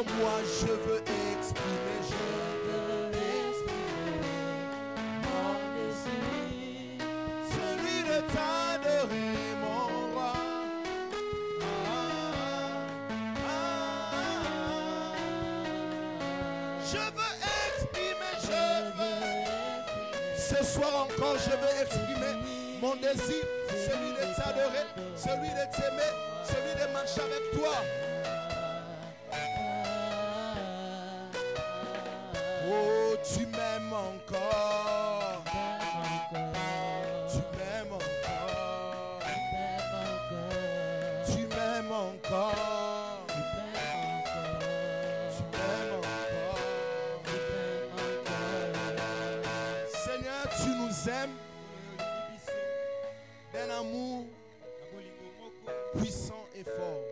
Oh, moi je veux exprimer, mon désir, celui de t'adorer, mon roi. Je veux exprimer, ce soir encore, je veux exprimer mon désir, celui de t'adorer, celui de t'aimer, celui de marcher avec toi. Oh, tu m'aimes encore. Tu m'aimes encore. Tu m'aimes encore. Tu m'aimes encore. Seigneur, tu nous aimes d'un amour puissant et fort.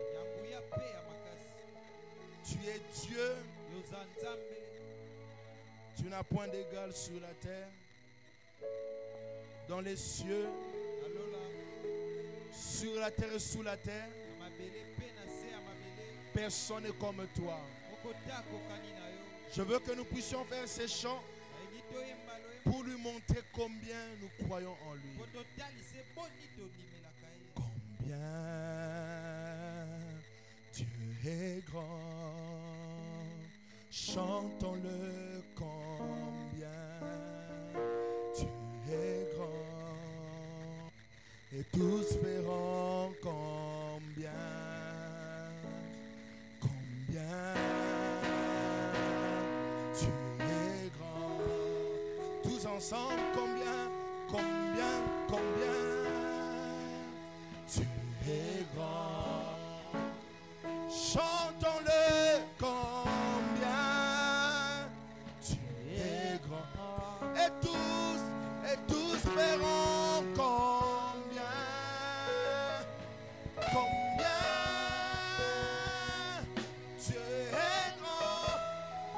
Tu es Dieu. Tu n'as point d'égal sur la terre, dans les cieux, sur la terre et sous la terre. Personne n'est comme toi. Je veux que nous puissions faire ces chants pour lui montrer combien nous croyons en lui. Combien Dieu est grand. Chantons-le combien Dieu est grand. Et tous verront combien Dieu est grand. Tous ensemble combien Dieu est grand. Chantons-le combien Dieu est grand. Et tous verront combien Dieu est grand.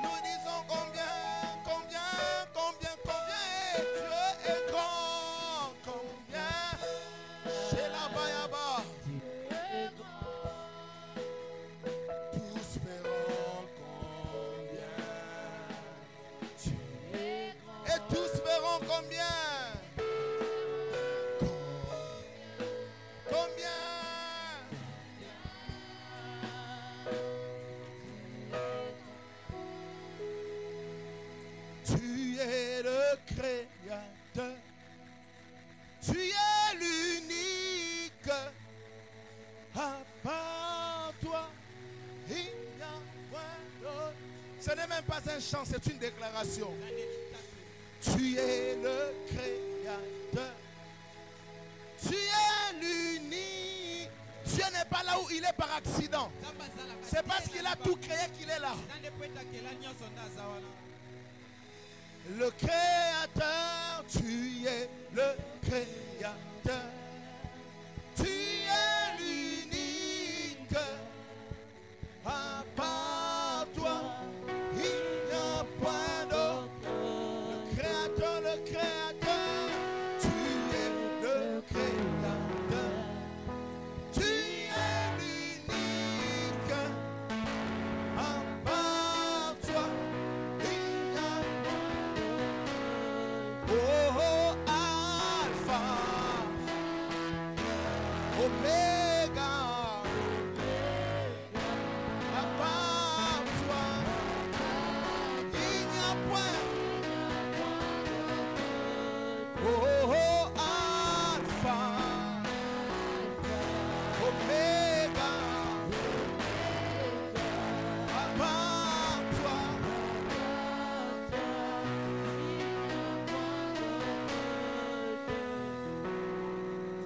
Nous disons combien Dieu est grand. Combien chez la Bayaba. Tous verront combien Dieu est grand. Et tous verront combien Tu es le créateur. Tu es l'unique. À part toi, il n'y a point d'autre. Ce n'est même pas un chant, c'est une déclaration. Tu es le créateur. Tu es l'unique. Dieu n'est pas là où il est par accident. C'est parce qu'il a tout créé qu'il est là. Le créateur, tu es le créateur. Tu es l'unique. À part toi, il n'y a point d'autre. Le créateur, tu es le créateur. Tu es l'unique. À part toi, il n'y a point d'autre. Oh, Alpha, Omega. À part toi, il n'y a point. Oh, Alpha, Omega. À part toi,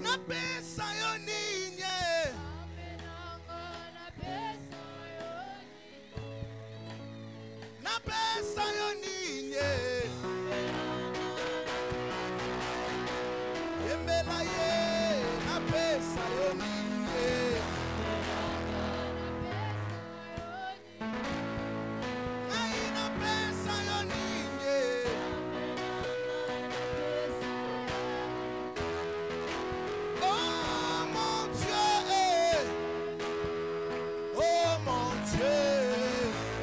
na pesa yo nini? Na pesa yo nini? Yembela ye, na pesa yo nini? Ngai na pesa yo nini? Oh mon Dieu, oh mon Dieu.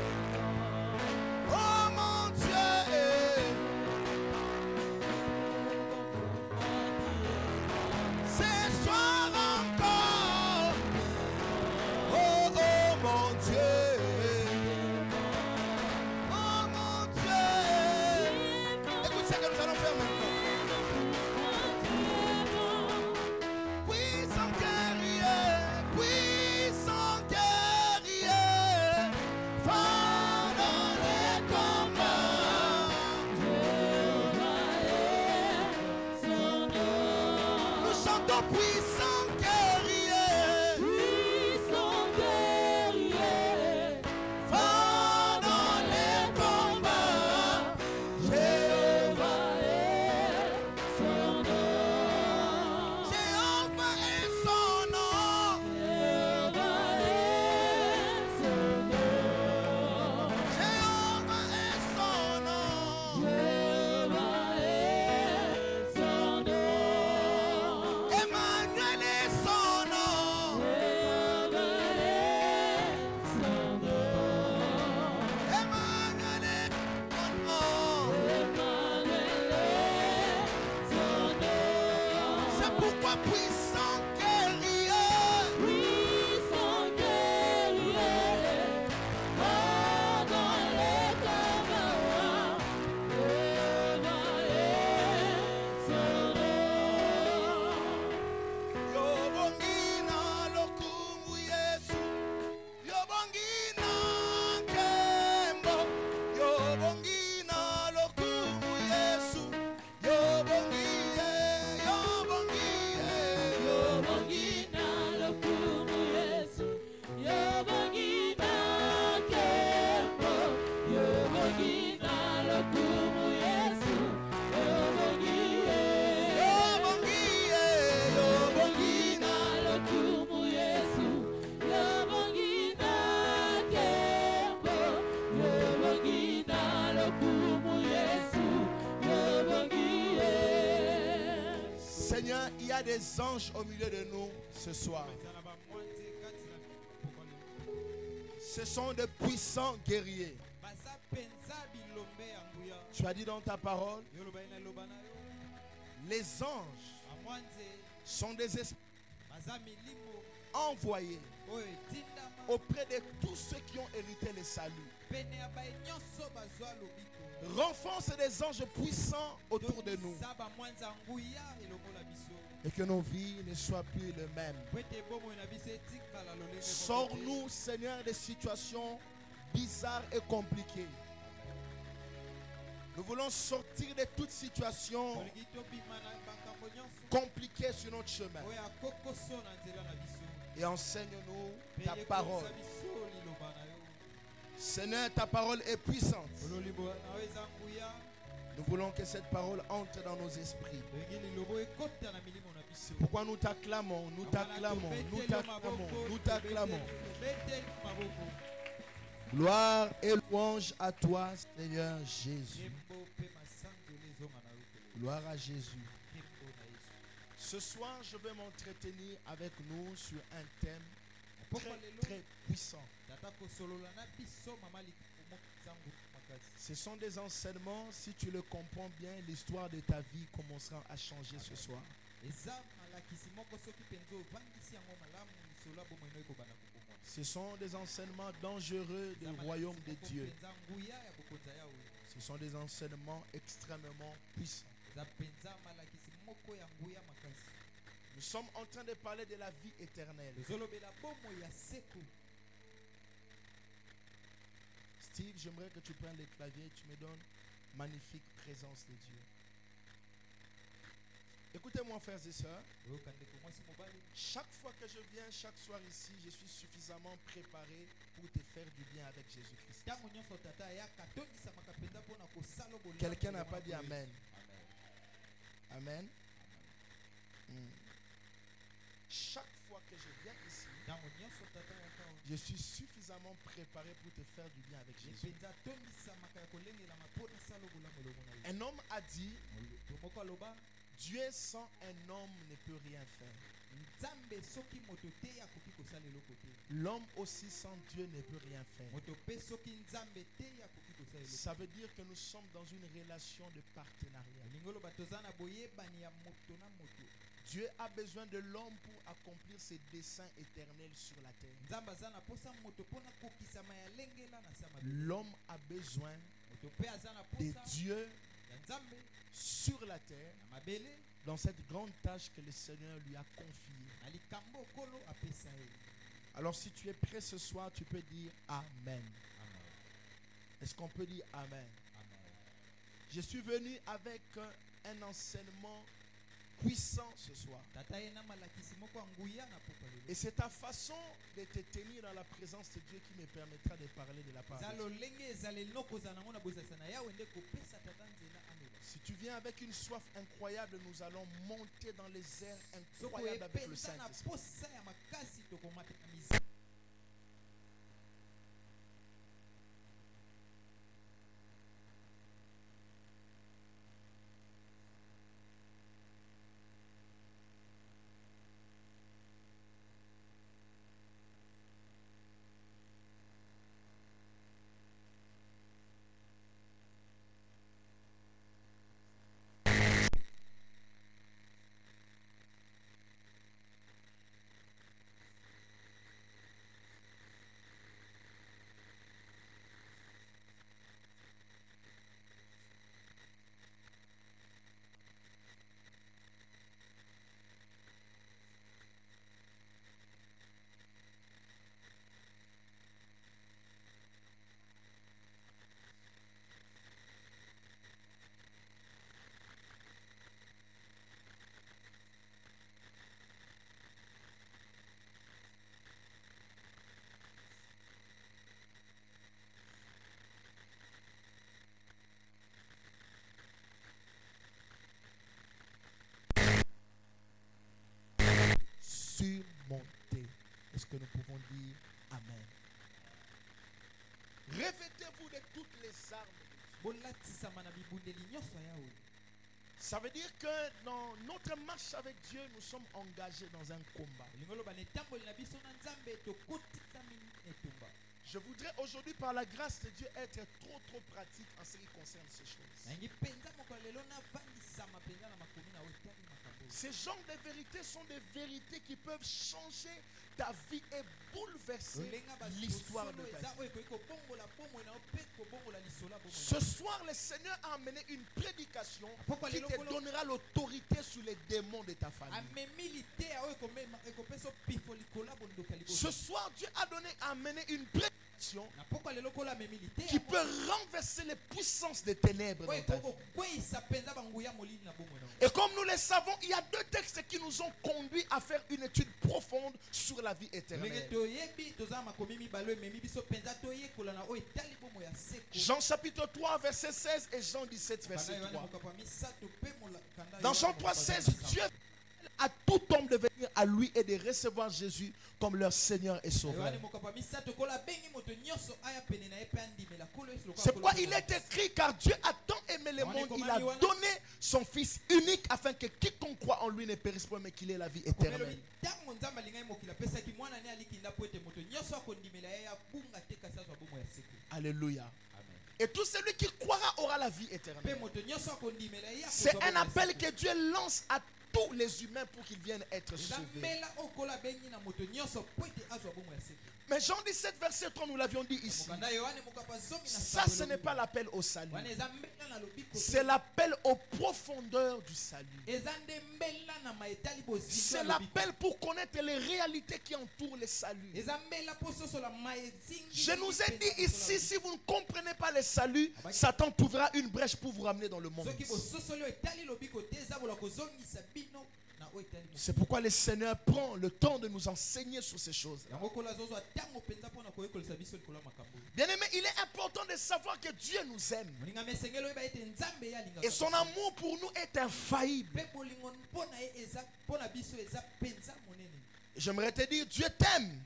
ton puissant guerrier. Puissant guerrier, Va dans les combats. Jéhovah est son nom. Jéhovah est son nom. Jéhovah est son nom. Jéhovah est son nom. Jéhovah est son nom. Emmanuel est son nom. Jéhovah est son nom. Emmanuel est son nom. Emmanuel est son nom. C'est pourquoi puissant guerrier. Puissant guerrier, va dans les combats. Jéhovah est son nom. Yobongina lokumu Yesu. Yobongina kembo. Yobongina lokumu Yesu. Yobongie, yobongie. Yobongina lokumu Yesu, Yobongina kembo, Yobongina lokumu Yesu, Yobongie. Yobongie, yobongina. Lokumu Yesu, Yobongina kembo, Yobongina lokumu Yesu, Yobongie. Seigneur, il y a des anges au milieu de nous ce soir. Ce sont de puissants guerriers. Tu as dit dans ta parole, les anges sont des esprits envoyés auprès de tous ceux qui ont hérité le salut. Renforce des anges puissants autour de nous et que nos vies ne soient plus les mêmes. Sors-nous, Seigneur, des situations bizarres et compliquées. Nous voulons sortir de toute situation compliquée sur notre chemin. Et enseigne-nous ta parole. Seigneur, ta parole est puissante. Nous voulons que cette parole entre dans nos esprits. C'est pourquoi nous t'acclamons, nous t'acclamons, nous t'acclamons, nous t'acclamons. Gloire et louange à toi, Seigneur Jésus. Gloire à Jésus. Ce soir, je vais m'entretenir avec nous sur un thème très puissant. Ce sont des enseignements, si tu le comprends bien, l'histoire de ta vie commencera à changer ce soir. Ce sont des enseignements dangereux du royaume de Dieu. Ce sont des enseignements extrêmement puissants. Nous sommes en train de parler de la vie éternelle. Steve, j'aimerais que tu prennes les claviers, tu me donnes magnifique présence de Dieu. Écoutez-moi, frères et sœurs. Chaque fois que je viens, chaque soir ici, je suis suffisamment préparé pour te faire du bien avec Jésus-Christ. Quelqu'un n'a pas dit Amen. Amen. Chaque fois que je viens ici, je suis suffisamment préparé pour te faire du bien avec Jésus. Un homme a dit, Dieu sans un homme ne peut rien faire. L'homme aussi sans Dieu ne peut rien faire. Ça veut dire que nous sommes dans une relation de partenariat. Dieu a besoin de l'homme pour accomplir ses desseins éternels sur la terre. L'homme a besoin de Dieu sur la terre dans cette grande tâche que le Seigneur lui a confiée. Alors si tu es prêt ce soir, tu peux dire Amen. Est-ce qu'on peut dire Amen? Je suis venu avec un enseignement puissant ce soir. Et c'est ta façon de te tenir dans la présence de Dieu qui me permettra de parler de la parole. Si tu viens avec une soif incroyable, nous allons monter dans les airs incroyables avec le Saint-Esprit. Surmonter. Est-ce que nous pouvons dire Amen? Revêtez-vous de toutes les armes. Ça veut dire que dans notre marche avec Dieu, nous sommes engagés dans un combat. Je voudrais aujourd'hui, par la grâce de Dieu, être trop pratique en ce qui concerne ces choses. Ces genres de vérités sont des vérités qui peuvent changer ta vie et bouleverser l'histoire de ta vie. Ce soir, le Seigneur a amené une prédication qui te donnera l'autorité sur les démons de ta famille. Ce soir, Dieu a amené une prédication qui peut renverser les puissances des ténèbres dans ta vie. Et comme nous le savons, il y a deux textes qui nous ont conduits à faire une étude profonde sur la vie éternelle. Jean chapitre 3 verset 16 et Jean 17 verset 3. Dans Jean 3 16, Dieu à tout homme de venir à lui et de recevoir Jésus comme leur Seigneur et Sauveur. C'est pourquoi il est écrit, car Dieu a tant aimé le monde, il a donné son Fils unique afin que quiconque croit en lui ne périsse pas mais qu'il ait la vie éternelle. Alléluia. Et tout celui qui croira aura la vie éternelle. C'est un appel que Dieu lance à tous les humains pour qu'ils viennent être sauvés. Mais Jean 17 verset 3, nous l'avions dit ici. Ça, ce n'est pas l'appel au salut. C'est l'appel aux profondeurs du salut. C'est l'appel pour connaître les réalités qui entourent le salut. Je nous ai dit ici, si vous ne comprenez pas le salut, Satan trouvera une brèche pour vous ramener dans le monde. C'est pourquoi le Seigneur prend le temps de nous enseigner sur ces choses. Bien-aimé, il est important de savoir que Dieu nous aime. Et son amour pour nous est infaillible. J'aimerais te dire, Dieu t'aime.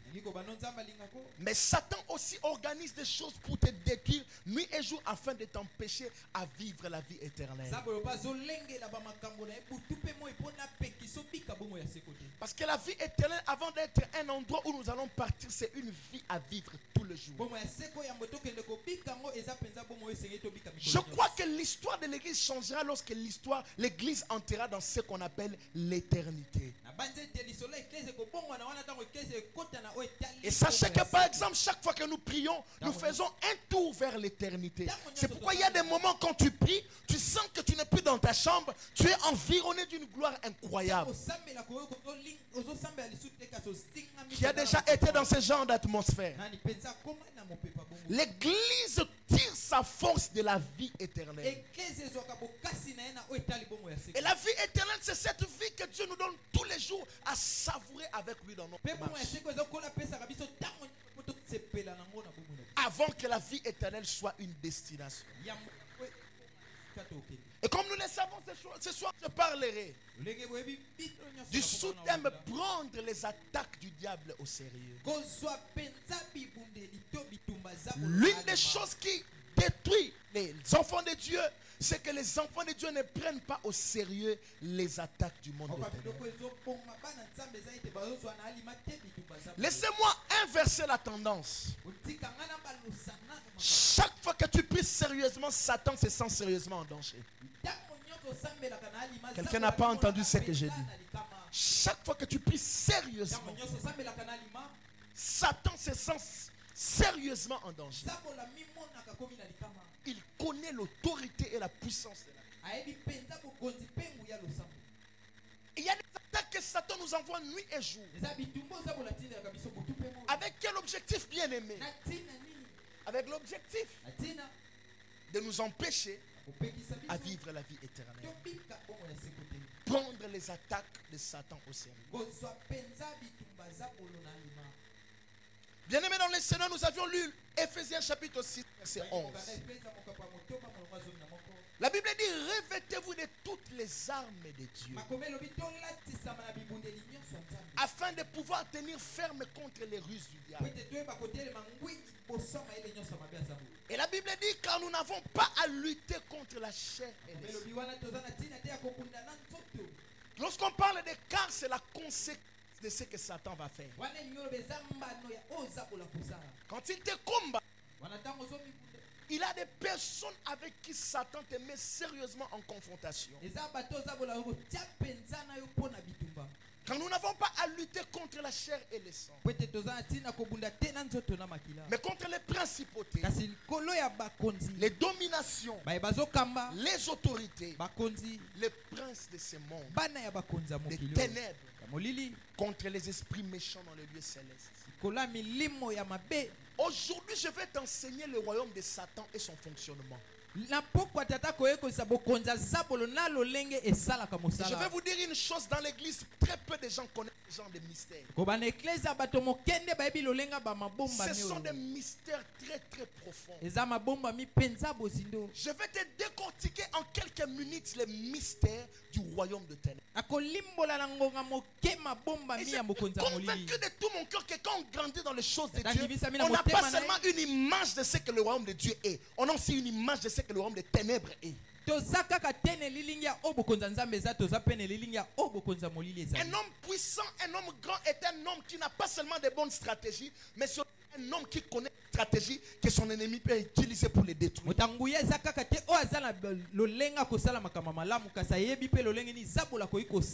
Mais Satan aussi organise des choses pour te détruire nuit et jour afin de t'empêcher à vivre la vie éternelle. Parce que la vie éternelle, avant d'être un endroit où nous allons partir, c'est une vie à vivre tout le jour. Je crois que l'histoire de l'église changera lorsque l'église entrera dans ce qu'on appelle l'éternité. Et sachez que par exemple, chaque fois que nous prions, nous faisons un tour vers l'éternité. C'est pourquoi il y a des moments quand tu pries, tu sens que tu n'es plus dans ta chambre, tu es environné d'une gloire incroyable. Qui a déjà été dans ce genre d'atmosphère. L'église tire sa force de la vie éternelle. Et la vie éternelle, c'est cette vie que Dieu nous donne tous les jours à savourer avec lui dans notre marche. Avant que la vie éternelle soit une destination. Et comme nous le savons ce soir, je parlerai du sous-thème prendre les attaques du diable au sérieux. L'une des choses qui détruit les enfants de Dieu, c'est que les enfants de Dieu ne prennent pas au sérieux les attaques du monde des ténèbres. Laissez-moi inverser la tendance. Chaque fois que tu pries sérieusement, Satan se sent sérieusement en danger. Quelqu'un n'a pas entendu ce que j'ai dit. Chaque fois que tu pries sérieusement, Satan se sent sérieusement en danger. Il connaît l'autorité et la puissance de la vie. Il y a des attaques que Satan nous envoie nuit et jour. Avec quel objectif, bien aimé? Avec l'objectif de nous empêcher à vivre la vie éternelle. Prendre les attaques de Satan au sérieux. Bien aimé dans le Seigneur, nous avions lu Ephésiens chapitre 6, verset 11. La Bible dit, revêtez-vous de toutes les armes de Dieu, afin de pouvoir tenir ferme contre les ruses du diable. Et la Bible dit, car nous n'avons pas à lutter contre la chair et le sang. Lorsqu'on parle de car, c'est la conséquence de ce que Satan va faire. Quand il te combat, il a des personnes avec qui Satan te met sérieusement en confrontation. Quand nous n'avons pas à lutter contre la chair et le sang, mais contre les principautés, les dominations, les autorités, les princes de ce monde, des ténèbres, contre les esprits méchants dans les lieux célestes. Aujourd'hui, je vais t'enseigner le royaume de Satan et son fonctionnement. Je vais vous dire une chose, dans l'église, très peu de gens connaissent ce genre de mystères. Ce sont des mystères très très profonds. Je vais te décortiquer en quelques minutes les mystères du royaume de ténèbres. Et je suis convaincu de tout mon cœur que quand on grandit dans les choses de Dieu, on n'a pas seulement une image de ce que le royaume de Dieu est, on a aussi une image de ce que le royaume des ténèbres est. Un homme puissant, un homme grand est un homme qui n'a pas seulement de bonnes stratégies, mais c'est un homme qui connaît les stratégies que son ennemi peut utiliser pour les détruire.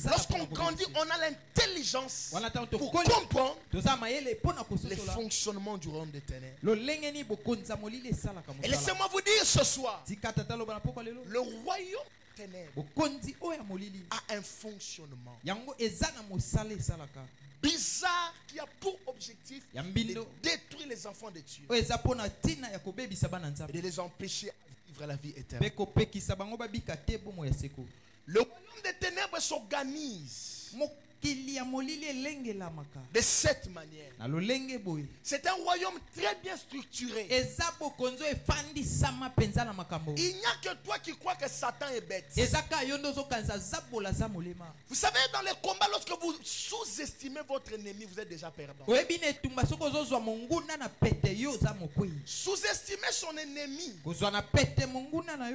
Lorsqu'on grandit, on a l'intelligence pour comprendre les fonctionnements du royaume des ténèbres. Et laissez-moi vous dire ce soir, le royaume des ténèbres a un fonctionnement bizarre qui a pour objectif de détruire les enfants de Dieu et de les empêcher à vivre la vie éternelle. Le royaume des ténèbres s'organise de cette manière. C'est un royaume très bien structuré. Il n'y a que toi qui crois que Satan est bête. Vous savez, dans les combats, lorsque vous sous-estimez votre ennemi, vous êtes déjà perdant. Sous-estimer son ennemi,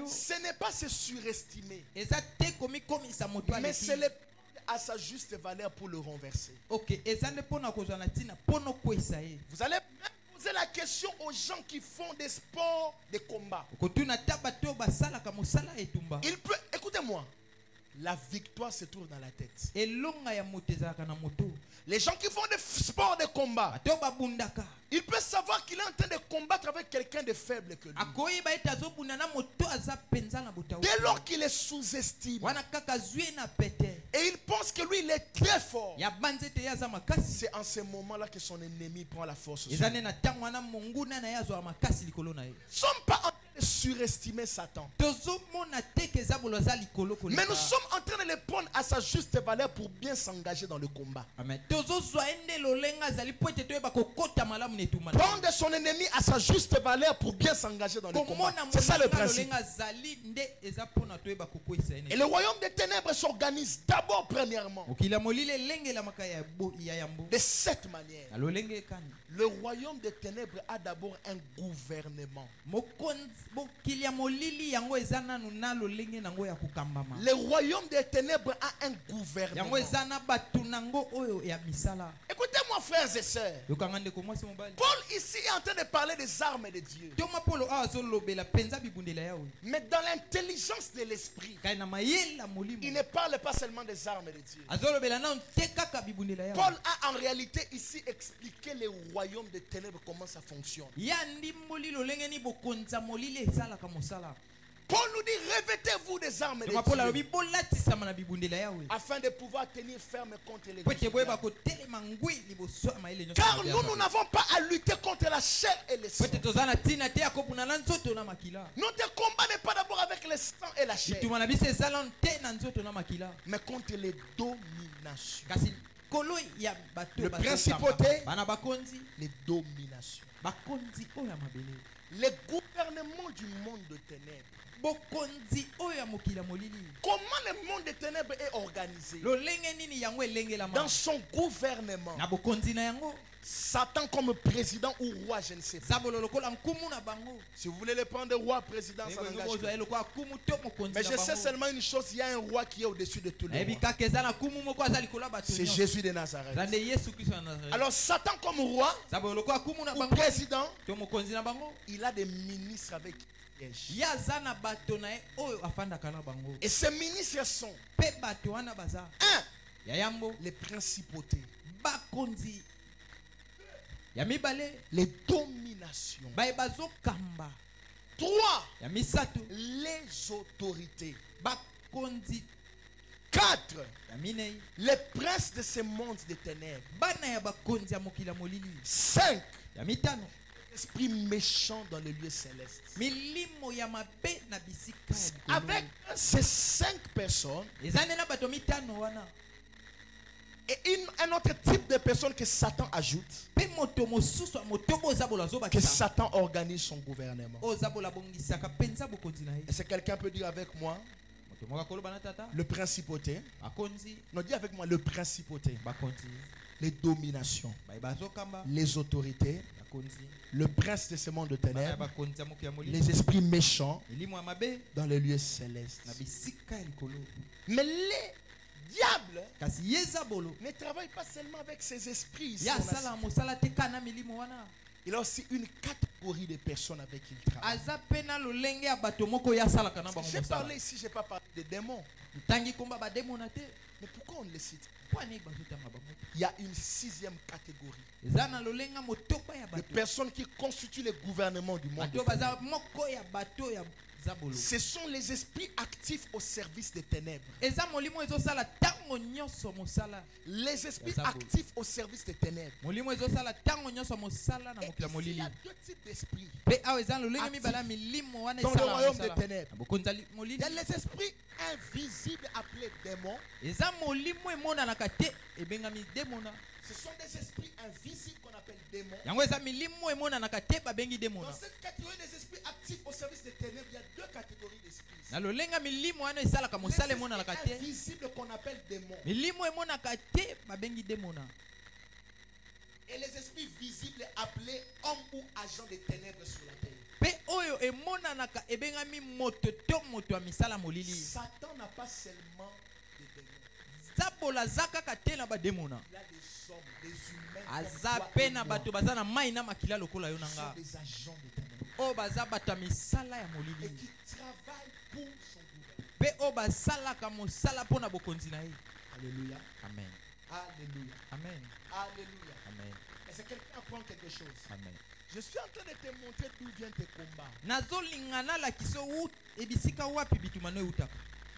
ce n'est pas se surestimer, mais c'est le à sa juste valeur pour le renverser. Vous allez même poser la question aux gens qui font des sports de combat. Il peut, écoutez-moi, la victoire se trouve dans la tête. Les gens qui font des sports de combat, il peut savoir qu'il est en train de combattre avec quelqu'un de faible que lui. Dès lors qu'il est sous-estimé et il pense que lui il est très fort, c'est en ce moment-là que son ennemi prend la force. Nous ne sommes pas en train de surestimer Satan. tozomona te ke zabolo aza likolo koleka. Mais nous sommes en train de le prendre à sa juste valeur pour bien s'engager dans le combat. Amen. Tozozwa ende lolenga azali po ete toyeba kokota malamu netuma. Prendre son ennemi à sa juste valeur pour bien s'engager dans le combat. C'est ça le principe. Et le royaume des ténèbres s'organise d'abord, premièrement, de cette manière. Le royaume des ténèbres a d'abord un gouvernement. Le royaume des ténèbres a un gouvernement. Écoutez-moi, frères et sœurs. Paul ici est en train de parler des armes de Dieu. Mais dans l'intelligence de l'esprit, il ne parle pas seulement des armes de Dieu. Paul a en réalité ici expliqué le royaume des ténèbres, comment ça fonctionne. Paul nous dit, revêtez-vous des armes de Dieu afin de pouvoir tenir ferme contre les démons. Car nous n'avons pas à lutter contre la chair et le sang. Notre combat n'est pas d'abord avec le sang et la chair, mais contre les dominations, le principauté, les dominations, les gouvernements du monde de ténèbres. Comment le monde des ténèbres est organisé? Dans son gouvernement, Satan comme président ou roi, je ne sais pas. Si vous voulez le prendre roi, président, ça n'engage pas. Mais je sais seulement une chose, il y a un roi qui est au-dessus de tous les rois. C'est Jésus de Nazareth. Alors Satan comme roi ou président, il a des ministres avec qui. Et ces ministres sont les principautés, les dominations, 3 les autorités, 4 les princes de ce monde des ténèbres, 5 esprit méchant dans les lieux célestes. Avec ces 5 personnes et un autre type de personnes que Satan ajoute, que Satan organise son gouvernement. Est-ce que quelqu'un peut dire avec moi le principauté? Non, dis avec moi le principauté, les dominations, les autorités, le prince de ce monde de ténèbres, les esprits méchants dans les lieux célestes. Mais les diables ne travaillent pas seulement avec ces esprits ici. Il a aussi une catégorie de personnes avec qui il travaille. J'ai parlé ici, je n'ai pas parlé de démons. Mais pourquoi on le cite? Il y a une 6e catégorie de personnes qui constituent le gouvernement du monde. Ce sont les esprits actifs au service des ténèbres. Les esprits actifs au service des ténèbres. Et il y a 2 types d'esprits dans le royaume des ténèbres. Il y a les esprits invisibles appelés démons. Ce sont des esprits invisibles qu'on appelle démons. Dans cette catégorie des esprits actifs au service des ténèbres, il y a 2 catégories d'esprits. Les esprits invisibles qu'on appelle démons. Et les esprits visibles appelés hommes ou agents des ténèbres sur la terre. Satan n'a pas seulement des démons. Il a des hommes, des humains. Sont des agents de ténèbres. Et qui travaillent pour son gouvernement. Alléluia. Amen. Alléluia. Amen. Alléluia. Amen. Est-ce que quelqu'un apprend quelque chose? Amen. Je suis en train de te montrer d'où viennent tes combats.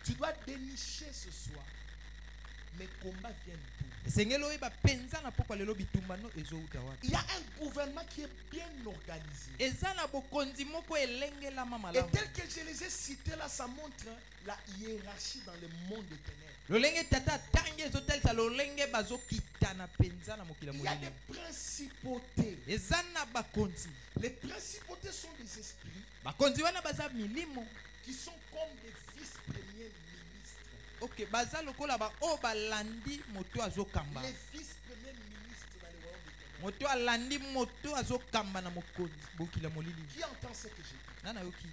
Tu dois dénicher ce soir mes combats viennent d'où? esengeli oyeba penza na pokwa lelo bitumba no ezouta wapi. Il y a un gouvernement qui est bien organisé. eza na bokonzi moko elengelama Et malamu. tel que je les ai cités là, ça montre la hiérarchie dans le monde des ténèbres. lolenge tata tangi ezotalisa lolenge bazokitana penza na mokili Il y a molili. des principautés. eza na bakonzi. Les principautés sont des esprits bakonzi wana baza milimo. qui sont comme des vice-premiers ministres. ok baza lokola baoyo balandi moto azokamba. Les vice-premiers ministres dans le royaume des ténèbres. moto alandi moto azokamba na mokonzi bokila molili. Qui entend ce que je dis? nana yoki.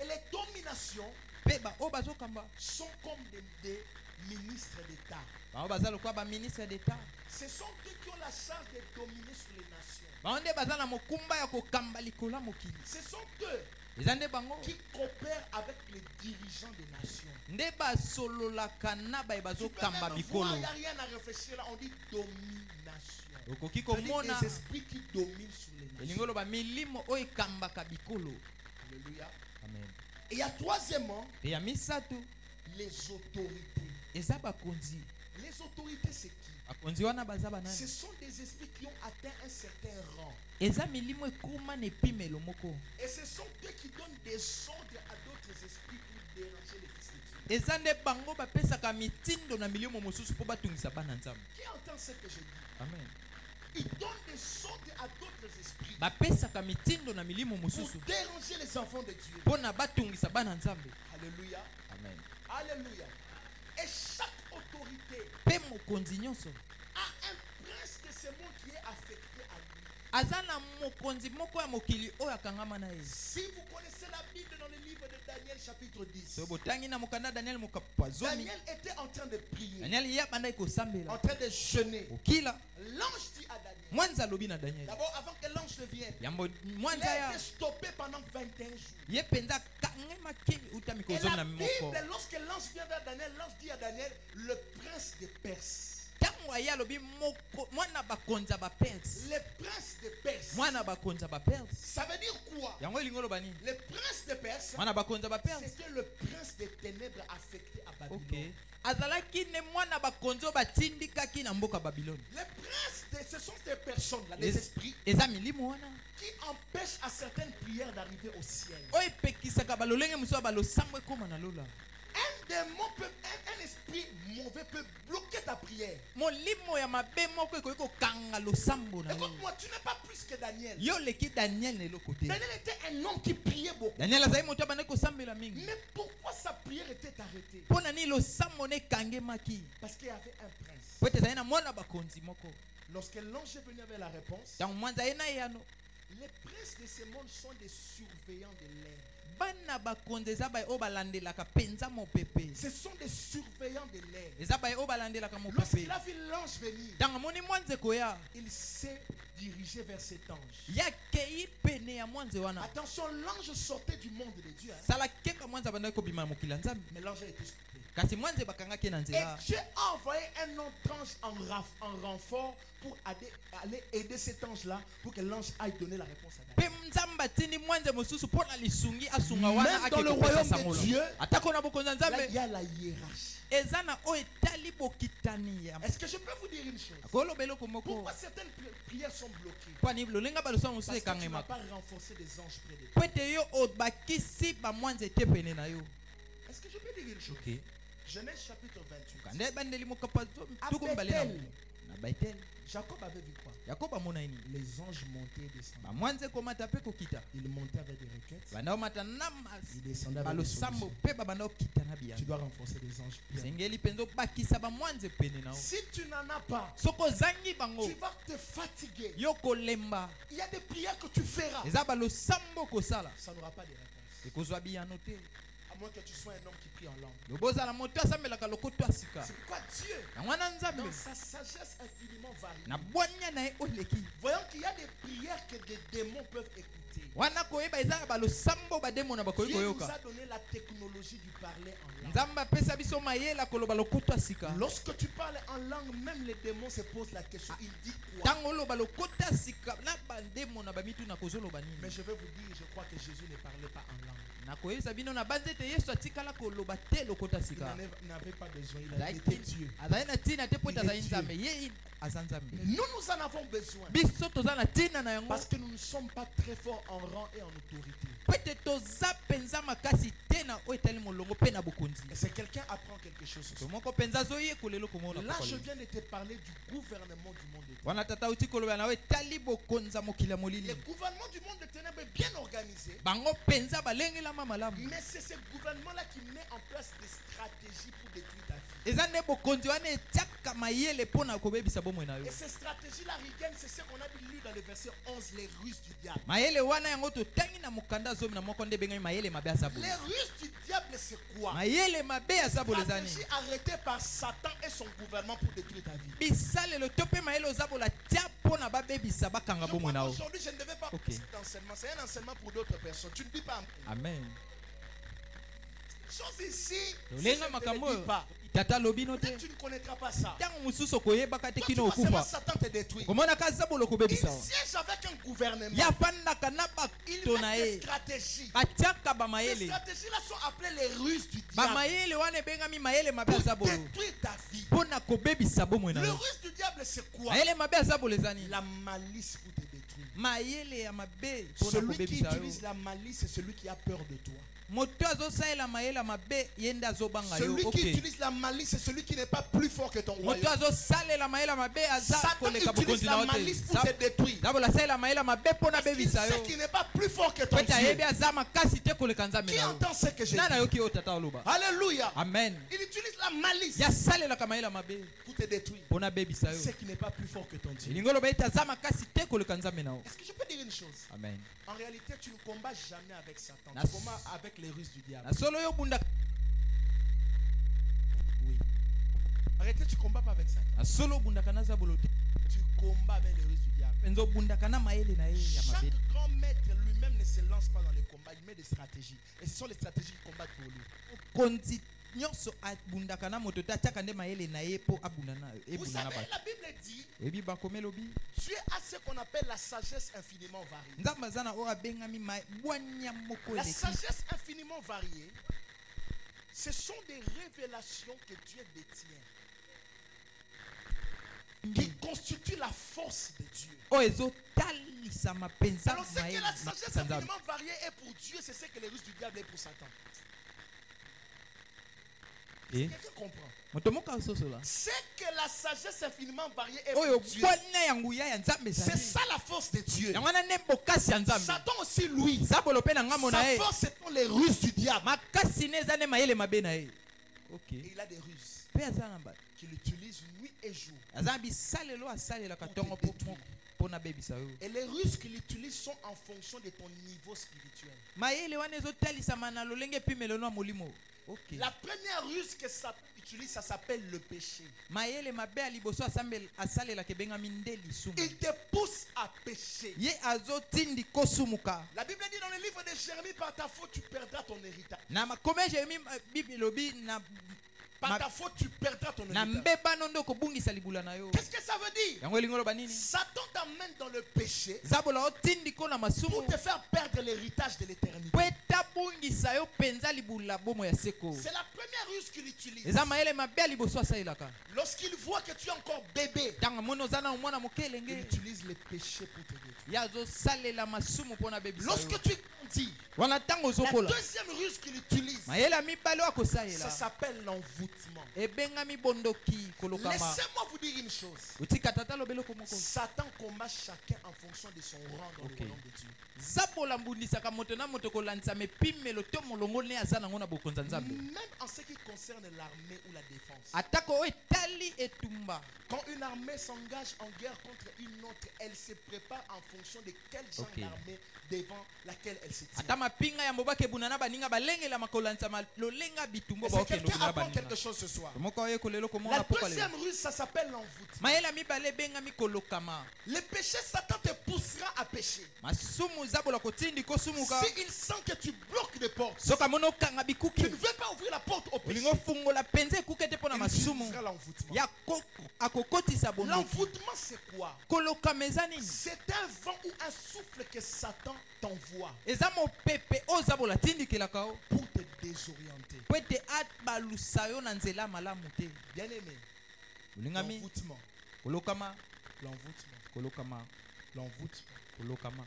Et les dominations mpe baoyo bazokamba sont comme des ministres d'État. bango baza lokola baministre d'état. Ce sont eux qui ont la charge de dominer sur les nations. bango nde baza na mokumba ya kokamba likolo ya mokili. Ce sont eux eza nde bango qui coopèrent avec les dirigeants des nations. nde basololaka na baye Tu peux bazokamba même voir, mikolo. il n'y a rien à réfléchir là, on dit domination. okoki C'est-à-dire komona des esprits qui dominent sur les elingi nations. oloba milimo oyo ekambaka bikolo. Alléluia. amen. Et il y a troisièmement, mpe ya misato les autorités. eza bakonzi. Les autorités, c'est qui? bakonzi wana baza Ce banani. sont des esprits qui ont atteint un certain rang. eza milimo ekoma na epimelo moko. Et ce sont eux qui donnent des ordres à d'autres esprits pour déranger les fils de Dieu. eza nde bango bapesaka mitindo na milimo mosusu mpo batungisa bana nzambe. Qui entend ce que je dis? amen. Ils donnent des ordres à d'autres esprits bapesaka mitindo na milimo pour mosusu déranger les enfants de Dieu. mpo na batungisa bana nzambe. Alléluia. amen. Alléluia. Et chaque autorité mpe mokonzi nyonso a un prince de ce monde qui est affecté à lui. aza na mokonzi moko ya mokili oyo akangama na ye. Si vous connaissez la Bible dans le livre de Daniel chapitre 10, so botangi na mokanda daniel mokapo zomi. Daniel était en train de prier, daniel ye abandaki en kosambela train de jeûner. okila. L'ange dit à Daniel, mwanza alobi na daniel d'abord avant que l'ange ne vienne, yambo il mwanza a ya été stoppé pendant 21 jours. ye mpenza kangemaki utami Et kozomi la na moko. Bible, lorsque l'ange vient vers Daniel, l'ange dit à Daniel, le prince de Perse. ntango aye alobi moko mwana bakonzi ya baperse. Le prince de Perse. mwana bakonzi ya baperse. Ça veut dire quoi? yango elingi oloba nini. Le prince de Perse, mwana bakonzi ya baperse. c'était le prince des ténèbres affecté à Babylone. ok azalaki ne mwana bakonzi oyo batindikaki na mboka babiloni. Les princes, ce sont ces personnes-là, des esprits, eza milimo wana qui empêchent à certaines prières d'arriver au ciel. oyo epekisaka balolenge mosusu ya balosambo ekóma na lola. Un démon peut, un esprit mauvais peut bloquer ta prière. molimo ya mabe moko ekoki kokanga losambo na yo. Écoute-moi, tu n'es pas plus que Daniel. yo oleki daniel na eloko te. Daniel était un homme qui priait beaucoup. daniel azali moto abandaki kosambela mingi. Mais pourquoi sa prière était arrêtée? mpo na nini losambo na ekangemaki. Parce qu'il y avait un prince. po ete ezali na mwana bakonzi moko. Lorsque l'ange est venu avec la réponse, ntango mwanza ye na eyano les princes de ce monde sont des surveillants de l'air. bana bakonzi eza baye oyo balandelaka mpenza mopepe. Ce sont des surveillants de l'air. eza baye oyo balandelaka mopepe. Lorsqu'il a vu l'ange venir, ntango amoni mwanza ekoya il s'est dirigé vers cet ange. yakei pene ya mwanza wana. Attention, l'ange sortait du monde de Dieu. Hein. sala keka mwanza abandaki kobima na mokili ya nzambe. Mais l'ange a été stoppé. kasi mwanza bakangaki na Et nzela. Dieu a envoyé un autre ange en renfort pour aller aider cet ange-là pour que l'ange aille donner la réponse à Daniel. mpe nzambe atindi mwanza mosusu mpo na lisungi asunga wana Même dans ake le kopesa royaume de sangola. Dieu, atako na bokonzi ya là, il nzambe y a la hiérarchie. eza na oyo etali bokitani ya. Est-ce que je peux vous dire une chose? akoloba eloko moko. Pourquoi certaines prières sont bloquées? mpo ani lolenga balosa mosusu Parce que tu n'as ekangemaka. pas renforcé des anges près de toi. po ete yo obakisi bamwanza ete pene na yo. Est-ce que je peux dire une chose? ok Genèse chapitre 28. kanda ebandeli mokapa tuku mibale na betel. Jacob avait vu quoi? yakobo amona nini. Les anges montaient et descendaient. bamwanza ekomata mpe kokita. Ils montaient avec des requêtes. banda omata na Ils descendaient avec des balosambo solutions. mpe babanda okita na Tu biyanga. dois renforcer des anges. Bien. esengeli mpenza obakisa bamwanza pene na yo. Si tu n'en as pas, soki ozangi bango tu vas te fatiguer. yo kolemba. Il y a des prières que tu feras. eza balosambo kosala Ça n'aura pas de réponse. ekozwa biyano te. À moins que tu sois un homme qui prie en langue. lobozala moto asambelaka lokoto ya sika. C'est pourquoi Dieu, yango wana nzambe dans sa sagesse infiniment variée, na bwanya na ye oleki. voyant qu'il y a des prières que des démons peuvent écouter. wana koyeba eza balo sambo ba demo na bakoyi Dieu nous koyoka a donné la technologie du parler en langue. nzamba pesa biso mayela koloba lokuta sika Lorsque tu parles en langue, même les démons se posent la question. Il dit quoi? tango loba lokuta sika na ba demo na ba mitu na kozoloba nini. Mais je vais vous dire, je crois que Jésus ne parlait pas en langue. Na koyesa bino na banzete Yesu atikala koloba te lokuta Il sika n'avait pas besoin, il a été Dieu. azaina tina te po Il est ta Dieu. nzambe ye azanzambe Mais nous en avons besoin. biso tozana tina na yango Parce que nous ne sommes pas très forts en rang et en autorité. pete toza penza makasi te na oyo etali molongo pe na bokonzi Et c'est quelqu'un apprend quelque chose. ce to soir. moko penza azoyekola eloko moko na Là, pokoli. je viens de te parler du gouvernement du monde de ténèbres. wana tata uti koloba na oyo etali bokonza mokili ya Le molili gouvernement du monde de ténèbres est bien organisé. bango penza balengelama malamu Mais c'est ce gouvernement-là qui met en place des stratégies pour détruire ta vie. eza nde bokonzi wana etiaka mayele mpo na kobebisa bomoi na yo Et ces stratégies-là, Rigen, c'est ce qu'on a lu dans le verset 11, les ruses du diable. mayele wana yango totangi na mokanda zomi na moko nde ebengami mayele mabe aza bole Les ruses du diable, c'est quoi? mayele mabe aza bole eza nini Stratégie arrêtée par Satan et son gouvernement pour détruire ta vie. bisalelo to mpe mayele oza bola tia mpo na babebisa bakanga Je bomoi crois na yo qu'aujourd'hui, je ne devais pas Ok. passer cet enseignement. C'est un enseignement pour d'autres personnes. Tu ne dis pas. amen Chose ici, si je lolenga ne makambo te le dis oyo pas, tata lobino te peut-être tu ne connaîtras pas ça. ntango mosusu okoyebaka te Toi, tu kino vois seulement okufa Satan te détruit. komonaka aza bolo Il kobebisa siège avec un gouvernement. ye afandaka na Il bato na met des ye stratégies. batiaka Ces bamayele stratégies-là sont appelées les ruses du diable. bamayele wana ebengami mayele mabe aza Pour bolo détruire ta vie. mpo na kobebisa bomoi na Le yo ruse du diable, c'est quoi? mayele mabe aza bolo eza nini La malice pour te détruire. mayele ya mabe mpo na Celui qui kobebisa yo utilise la malice, c'est celui qui a peur de toi. moto azosalela mayele ya mabe ye nde azobanga yo Celui qui ok utilise la malice, c'est celui qui n'est pas plus fort que ton royaume. moto azosalela mayele ya mabe aza Satan koleka utilise bokonzi na la yo te malice pour te détruire. zabolo asalela mayele ya mabe mpo na Parce qu'il bebisa sait yo qu'il n'est pas plus fort que ton po ete ayebi Dieu. aza makasi te koleka nzambe Qui na yo entend ce que j'ai nani dit? ayoki oyo tata oloba Alléluia. amen Il utilise la malice ye asalelaka mayele ya mabe pour te détruire. mpo na bebisa yo C'est qu'il n'est pas plus fort que ton Dieu. elingi oloba ete aza makasi te koleka nzambe na yo Est-ce que je peux dire une chose? amen En réalité, tu ne combats jamais avec Satan. Na- Tu combats avec les ruses du diable. na solo yo obundaka Oui. En réalité, tu ne combats pas avec Satan. na solo obundaka na zabolo te Tu combats avec les ruses du diable. mpenza obundaka na mayele na ye ya Chaque mabe grand maître lui-même ne se lance pas dans les combats. Il met des stratégies. Et ce sont les stratégies qui combattent pour lui. konzi nyonso abundaka na moto te atiaka nde mayele na ye mpo abunda na Vous ebunda na savez, bato la Bible dit, oyebi bakome elobi Dieu a ce qu'on appelle la sagesse infiniment variée. nzambe aza na oyo abengami bwanya moko La eleki sagesse infiniment variée, ce sont des révélations que Dieu détient, qui constituent la force de Dieu. oyo ezotalisama mpenza Alors, ce que mayele la sagesse ya nzambe infiniment variée est pour Dieu, c'est ce que les ruses du diable est pour Satan. Eh? Quelqu'un comprend? moto moko azosola Ce que la sagesse infiniment variée est oyo pour Dieu, bwanya ya nguya ya nzambe c'est ezali ça la force de Dieu. yango wana nde bokasi ya nzambe Satan aussi, lui, zabolo mpe na ngambo na sa ye force, ce sont les ruses du diable. makasi ne eza nde mayele mabe na ye ok Et il a des ruses mpe aza na bato qu'il utilise nuit et jour. aza na bisalelo asalelaka Pour te ntongo détruire. mpo na bebisa yo Et les ruses qu'il utilise sont en fonction de ton niveau spirituel. mayele wana ezotalisama na lolenge epimelelo ya molimo ok La première ruse que Satan utilise, ça s'appelle le péché. mayele mabe ya liboso asalelaka ebengami nde lisumu Il te pousse à pécher. ye azotindi kosumuka La Bible dit dans le livre de Jérémie, par ta faute, tu perdras ton héritage. na makome ya jeremi bible elobi na Par Ma- ta faute, tu perdras ton na héritage. mbebano nde okobungisa libula na yo Qu'est-ce que ça veut dire? yango elingi oloba nini Satan t'amène dans le péché zabola otindi ko na masumu pour te faire perdre l'héritage de l'éternité. po etabungisa yo mpenza libula bomo ya seko C'est la première ruse qu'il utilise. eza mayele mabe ya liboso asalelaka Lorsqu'il voit que tu es encore bébé, ntango amoni oza na omwana moke il elenge utilise les péchés pour te détruire. ye azosalela masumu mpo na bebisa yo Lorsque tu grandis, wana ntango la ozokola deuxième ruse qu'il utilise, mayele ya mibale oyo ça akosalela s'appelle l'envoûtement. ebengami bondoki kolokama Laissez-moi vous dire une chose. otika tata lobeloko moko Satan combat chacun en fonction de son rang dans Ok. le royaume de Dieu. zabola mbundisaka moto na moto kolandisa mepimelo to molongo ne aza nango na bokonza nzambe Même en ce qui concerne l'armée ou la défense. atako oyo etali etumba Quand une armée s'engage en guerre contre une autre, elle se prépare en fonction de quel genre Ok. d'armée devant laquelle elle se tient. ata mapinga ya mboba kebuna na baninga balengela makolanza lolenga bitumbo Est-ce ba que okendo quelqu'un na apprend baninga quelque chose ce soir? moko oye kolelo komona La poka deuxième lelo ruse, ça s'appelle l'envoûtement. mayela mibale benga mikolokama Le péché, Satan te poussera à pécher. masumu zabola kotindi kosumuka S'il sent que tu bloques des portes, soka mona okanga tu bikuki ne veux pas ouvrir la porte au péché, olingo fungola penza ekuke te mpo na il masumu utilisera l'envoûtement. ya akokotisa bondoki L'envoûtement, c'est quoi? kolokama eza nini C'est un vent ou un souffle que Satan t'envoie eza mopepe oyo zabola atindikelaka o pour te désorienter. po ete abalusa yo na nzela ya malamu te Bien-aimé, olingami l'envoûtement, kolokama l'envoûtement, kolokama l'envoûtement. kolokama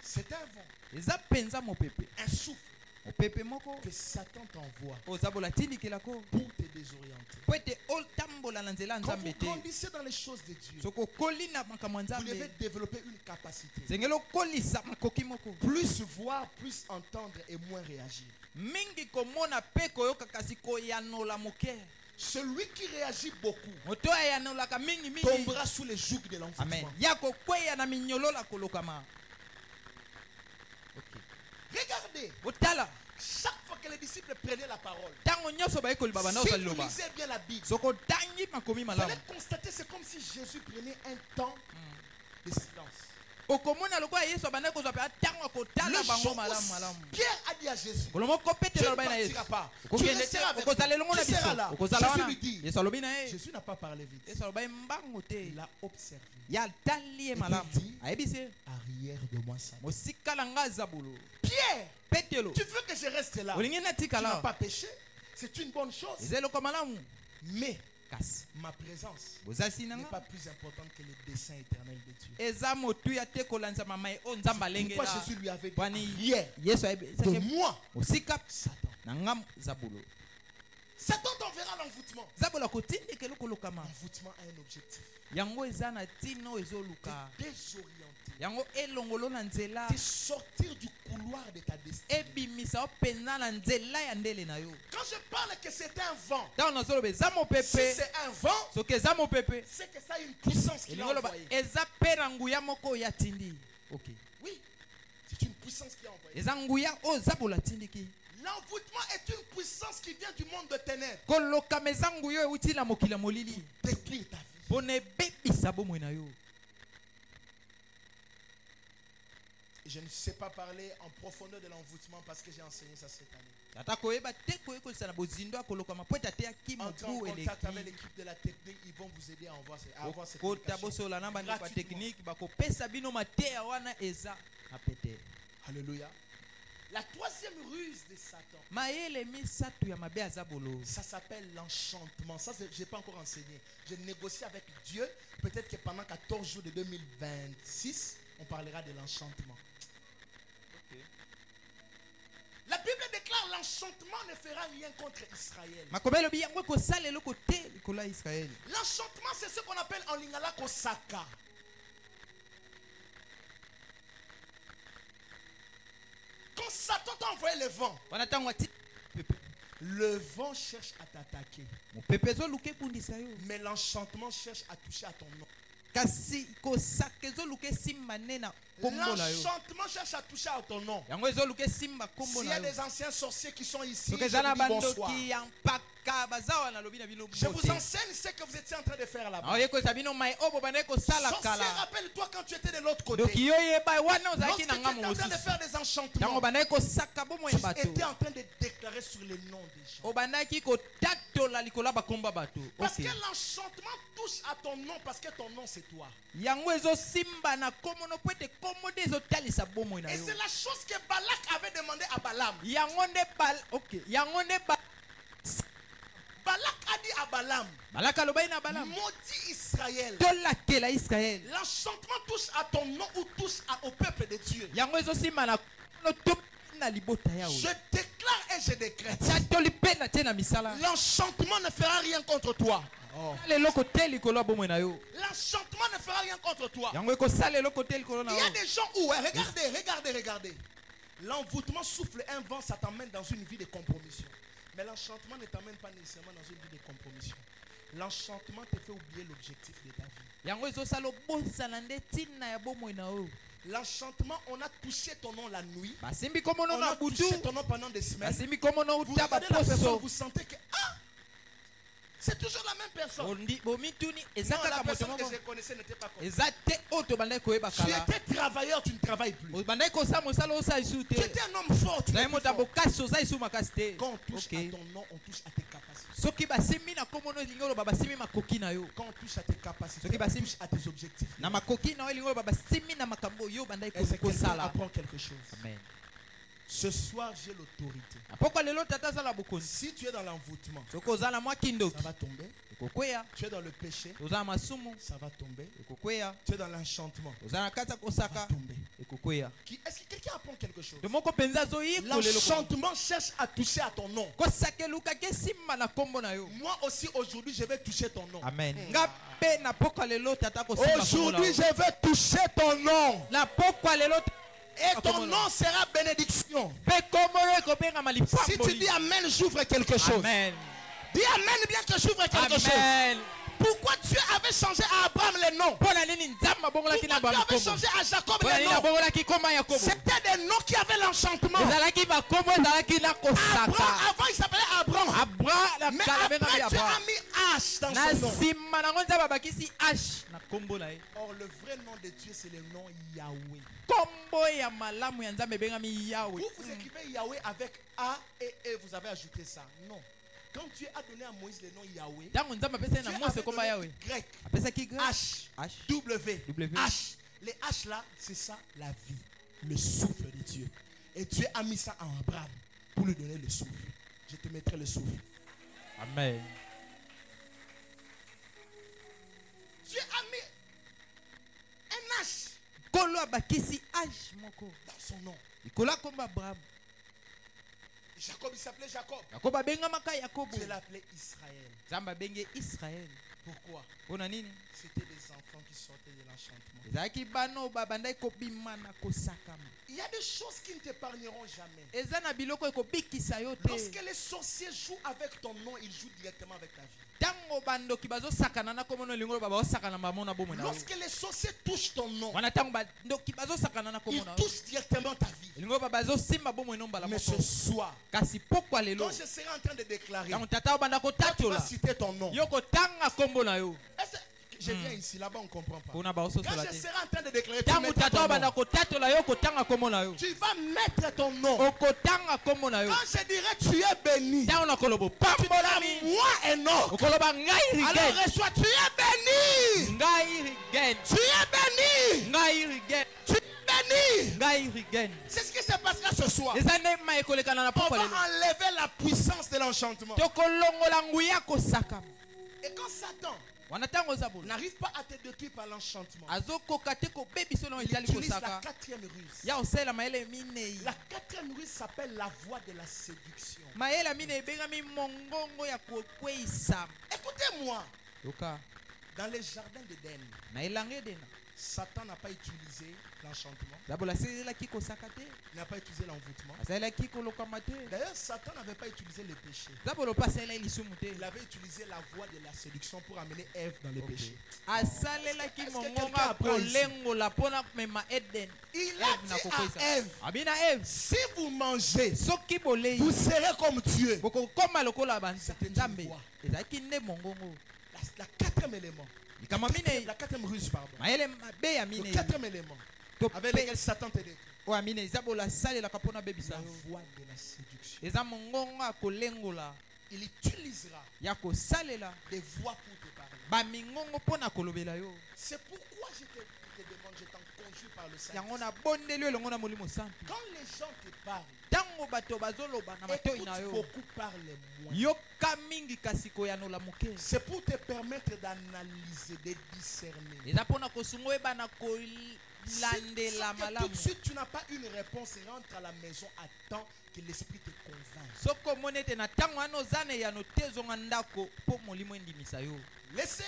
C'est un vent, eza mpenza mopepe un souffle mopepe moko que Satan t'envoie oyo zabola atindikelaka o pour te désorienter. po ete otambola na nzela ya Quand nzambe vous te grandissez dans les choses de Dieu, soki okoli na makambo ya vous devez nzambe développer une capacité. zengeli okolisa makoki moko Plus voir, plus entendre et moins réagir. mingi komona mpe koyoka kasi koyanola moke Celui qui réagit beaucoup moto oyo ayanolaka mingi tombera sous les jougs de amen l'envoûtement. ya kokweya na minyolola kolokama Regardez, otala chaque fois que les disciples prenaient la parole, ntango nyonso bayekoli babanda si vous kozaliloba lisez bien la Bible, soki otangi makomi vous malamu allez constater, c'est comme si Jésus prenait un temps de silence. okomona lokola yesu abandaki kozwa mpe ntango akotala Le bango jour malamu où malamu Pierre a dit à Jésus, kolo moko tu petelo ne alobai na yesu partiras pas, tu okokende te resteras avec okozala elongo nous, na tu seras biso là. okozala Jésus wana lui dit, yesu alobi na ye Jésus n'a pas parlé vite, yesu alobai mbango te il a observé. ye atali ye malamu dit, ayebisi ye Arrière de moi, Satan. mosika na nga zabulo Pierre, petelo tu veux que je reste là? olingi Tu n'as natikala pas péché, c'est une bonne chose. eza eloko malamu Mais kasi ma présence bozasi na n'est nga pas plus importante que le dessein éternel de Dieu. eza motuya te kolandisa mai oyo nzambe Pourquoi alengela Jésus lui avait dit, Kwani arrière yesu de ayebisaki moi, mosika Satan. na nga zabulo Satan t'enverra l'envoûtement. zabulo akotindikela kolokama L'envoûtement a un objectif. yango eza na ntina ezoluka Te désorienter. yango elongolo na nzela Te sortir du couloir de ta destinée. ebimisa yo mpenza na nzela ya ndele na yo Quand je parle que c'est un vent, ntango nazoloba eza si mopepe c'est un vent, soki eza mopepe c'est que ça a une puissance qui elingi l'a oloba envoyé. eza mpe na nguya moko oyo atindi ok Oui, c'est une puissance qui a envoyé. eza nguya oyo zabola atindiki L'envoûtement est une puissance qui vient du monde de ténèbres. kolokama eza nguya oyo euti na mokili ya molili Détruire ta vie. mpo na ebebisa bomoi na yo Je ne sais pas parler en profondeur de l'envoûtement parce que j'ai enseigné ça cette année. ata koyeba te koyekolisa na bozindo ya kolokama mpo ete ateyaki Entrez en mobu contact avec eleki l'équipe de la technique, ils vont vous aider à avoir cette okota éducation. bosola na bandeko ya Gratuitement. teknike bakopesa bino mateya wana eza na pete Alléluia. La troisième ruse de Satan, mayele misato ya mabe aza bolo ça s'appelle l'enchantement. Ça, je n'ai pas encore enseigné. Je négocie avec Dieu. Peut-être que pendant 14 jours de 2026, on parlera de l'enchantement. La Bible déclare l'enchantement ne fera rien contre Israël. makobe elobi yango ekosala eloko te likolo ya israele L'enchantement, c'est ce qu'on appelle en lingala kosaka. Quand Satan t'a envoyé le vent, wana ntango ati le vent cherche à t'attaquer. mopepe ezoluka ebundisa yo Mais l'enchantement cherche à toucher à ton nom. kasi kosaka ezoluka esimba nde na kombo na yo L'enchantement cherche à toucher à ton nom. yango ezoluka esimba kombo S'il y na a yo des anciens sorciers qui sont ici, je soki vous eza na dis bonsoir. bandoki ya mpaka baza wana lobi na bino Je vous bote enseigne ce que vous étiez en train de faire là-bas. aoyekolisa bino mai oyo bobandaki kosala Sorcier, kala rappelle-toi quand tu étais de l'autre doki côté. yo yeba wana Lorsque ozalaki tu na étais ngambo en train de mosusu faire des ntango enchantements, obandaki kosaka bomoi ya tu bato étais en train de déclarer sur les noms des gens. obandaki kotatola likolo ya bakomba bato Parce Ok. que l'enchantement touche à ton nom parce que ton nom c'est toi. yango ezosimba na komo no po ete komo nde ezotalisa bomoi na Et yo c'est la chose que Balak avait demandé à Balaam. yango nde yango nde Balak a dit à Balaam, balaka alobai na balamu maudit Israël. tolakela israele L'enchantement touche à ton nom ou touche au peuple de Dieu. yango ezosimba na komo to na libota yawe Je déclare et je décrète. tatoli mpe na te na misala L'enchantement ne fera rien contre toi. sala eloko te likolo ya bomoi na yo L'enchantement ne fera rien contre toi. yango ekosala eloko te likolo na Il y a yo des gens où, regardez. L'envoûtement souffle un vent, ça t'emmène dans une vie de compromission. Mais l'enchantement ne t'emmène pas nécessairement dans une vie de compromission. L'enchantement te fait oublier l'objectif de ta vie. yango ezosala obosana nde ntina ya bomoi na yo L'enchantement, on a touché ton nom la nuit. basimbi kombo no On na a butu touché ton nom pendant des semaines. basimbi kombo no Vous uta regardez la personne, baposo vous sentez que c'est toujours la même personne. bomituni Non, eza la kaka moto personne que moko je connaissais n'était pas comme ça. eza te oyo tobandaki koyeba Tu kala étais travailleur, tu ne travailles plus. obandaki kosala mosala osala lisu Tu te étais un homme fort, tu ozali n'es plus moto ya fort. bokasi oza lisu makasi te Quand on touche Ok. à ton nom, on touche à tes capacités. soki basimbi na kombo no elingi oloba basimbi makoki na yo Quand on touche à tes capacités, Soki on basim- touche à tes objectifs. na makoki na yo elingi oloba basimbi na makambo oyo obandaki Et c'est quelqu'un kosala apprend quelque chose. amen Ce soir, j'ai l'autorité. apoko lelo tata azala bokonzi Si tu es dans l'envoûtement, soki oza na mwa ça kindoki va tomber. ekokweya Tu es dans le péché, oza na masumu ça va tomber. ekokweya Tu es dans l'enchantement, oza na kati ya ça va kosaka tomber. ekokweya Est-ce que quelqu'un apprend quelque chose? to moko mpenza azoyiko lelo L'enchantement cherche à toucher à ton nom. kosaka elukaki esimba na kombo na yo Moi aussi, aujourd'hui, je vais toucher ton nom. amen nga mpe na pokwa lelo tata kosimba kombo na Aujourd'hui, yo je vais toucher ton nom. na pokwa lelo Et ton nom sera bénédiction. mpe kombo yo ekobengama Si tu lipamboli dis Amen, j'ouvre quelque chose. amen Dis Amen, bien que j'ouvre quelque chose. amen Pourquoi Dieu avait changé à Abraham les noms? mpo na nini nzambe abongolaki na Pourquoi Dieu avait bamikombo changé à Jacob mpo na les nini noms? abongolaki kombo ya yakobo C'était des noms qui avaient l'enchantement. ezalaki bakombo ezalaki na Abraham, kosaka avant il s'appelait Abraham. abra Mais kala après abengami Dieu abra a mis H dans na son nom. nsima nango nzambe abakisi h na kombo na ye Or le vrai nom de Dieu c'est le nom Yahweh. kombo ya malamu ya nzambe ebengami yawe Vous écrivez Yahweh avec A et E, vous avez ajouté ça. Non. Quand Dieu a donné à Moïse le nom Yahweh, ntango nzambe apesaki Dieu na avait mose kombo ya yawe donné grec, apesaki H, h W, W. H. Les H là, c'est ça la vie, le souffle de Dieu. Et Dieu a mis ça en Abraham pour lui donner le souffle. Je te mettrai le souffle. amen Dieu a mis un H kolo abakisi h moko dans son nom. likolo ya kombo abraham Jacob, il s'appelait Jacob. yakobo abengamaka yakobo Dieu l'appelait Israël. nzambe abenge israele Pourquoi? mpo na nini C'était des enfants qui sortaient de l'enchantement. ezalaki bana oyo babandaki kobima na kosakama Il y a des choses qui ne t'épargneront jamais. eza na biloko ekobikisa yo Lorsque te les sorciers jouent avec ton nom, ils jouent directement avec ta vie. ntango bandoki bazosakana na kombo na elingo loba bazosakana bamona bomoi na yo Lorsque les sorciers touchent ton nom, wana ntango bandoki bazosakana na kombo ils na yo touchent directement ta vie. elingo loba bazosimba bomoi no mbala Mais moko ce soir, kasi pokwa lelo quand je serai en train de déclarer, ntango tata obanda quand tu vas kotatola citer ton nom, yo kotanga kombo na yo est-ce que- je viens ici, là-bas on ne comprend pas. mpona Quand baososola je te serai en train de déclarer, tu, ntango mettras tata ton obanda nom. kotatola yo kotanga kombo na yo Tu vas mettre ton nom. okotanga kombo na yo Quand je dirai tu es béni, ntango nakoloba tu diras pambolami moi et non. okoloba ngai Alors rigen reçois, tu es béni. ngai rigen Tu es béni. ngai rigen Tu es béni. ngai rigen C'est ce qui se passera ce soir. eza nde ma ekolekana na On pokwa va lelo enlever la puissance de l'enchantement. tokolongola nguya kosakama Et quand Satan wana ntango oza boye n'arrive pas à te détruire par l'enchantement, azokoka te kobebiso na il etali utilise la kosaka quatrième ruse. ya kosalela mayele minei La quatrième ruse s'appelle la voie de la séduction. mayele minei ebengami mongongo ya kokweyisa Écoutez-moi, yoka dans les jardins d'Éden, na elanga edena Satan n'a pas utilisé l'enchantement, zabola asalelaki kosaka te il n'a pas utilisé l'envoûtement. asalelaki kolokama te D'ailleurs, Satan n'avait pas utilisé le péché. zabola mpe asalelaki lisumu te Il avait utilisé la voie de la séduction pour amener Ève dans le péché. asalelaki Est-ce que mongongo quelqu'un ya apprend ici? kolengola mpona komema eden Il a na dit kokweyisa à Ève, abi na eve si vous mangez, soki bolei vous serez comme Dieu. bokokoma lokola C'était une banzambe voie. ezalaki nde mongongo La quatrième élément. likambo minei La quatrième ruse, pardon. mayele mabe ya Le minei quatrième élément to avec mpe lequel Satan te détruit. oyo ya minei eza bola asalelaka mpona bebisa La yo voie de la séduction. eza mongongo ya kolengola Il utilisera ya kosalela des voies pour te parler. bamingongo mpona kolobela yo C'est pourquoi je te demande, je t'en conjure par le yango Saint. nabondeli yo elongo na molimo santu Quand les gens te parlent, ntango bato bazoloba na matoi écoute na yo beaucoup, parle moins. yoka mingi kasi koyanola moke C'est pour te permettre d'analyser, de discerner. eza mpona kosunga oyebana Si kolandela tout de malamu suite tu n'as pas une réponse, rentre à la maison, attends que l'esprit te convainc. soki omoni ete na ntango wana oza na eyano te ezonga ndako mpo molimo endimisa yo Laissez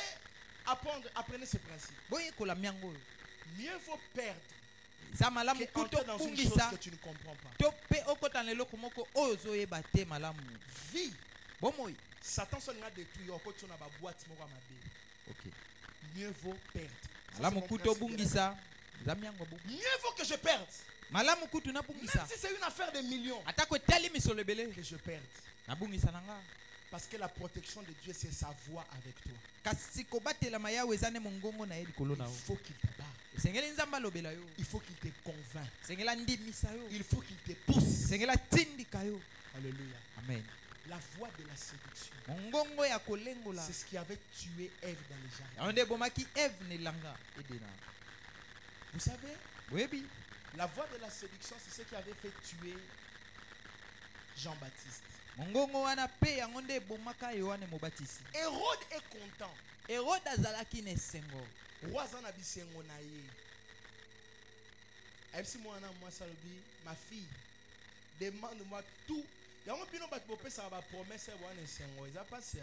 apprendre, apprenez ce principe. boyekola miango oyo Mieux vaut perdre eza malamu que entrer kuta dans une chose obungisa que tu ne comprends pas. to mpe okota na eloko moko oyo ozoyeba te malamu Vie. bomoi Satan sonne a détruit au côté de la boîte moko mabe. okay. Mieux vaut perdre. Ça, malamu c'est mon kuta principe de la vie. obungisa Mieux vaut que je perde. malamu kutu Même nabungisa si c'est une affaire de millions, atako etali misolo ebele que je perde. nabungisa na nga Parce que la protection de Dieu, c'est sa voix avec toi. kasi kobatelama yawe eza nde mongongo na ye likolo na Il yo faut qu'il te parle. esengeli nzambe alobela yo Il faut qu'il te convainc. esengeli andimisa yo Il faut qu'il te pousse. esengeli atindika yo Alléluia. amen La voix de la séduction. mongongo ya kolengola C'est ce qui avait tué Ève dans les jardins. yango nde ebomaki eve na elanga edena Vous savez, boyebi la voix de la séduction, c'est ce qui avait fait tuer Jean-Baptiste. mongongo wana mpe yango nde ebomaka yohane mobatisi Hérode est content. herode azalaki na esengo Roi Zana bisengo na ye. Ayebisi mwana mwasi alobi, ma fille, demande-moi tout. Yango bino bato bopesaka bapromese wana esengo eza pasi.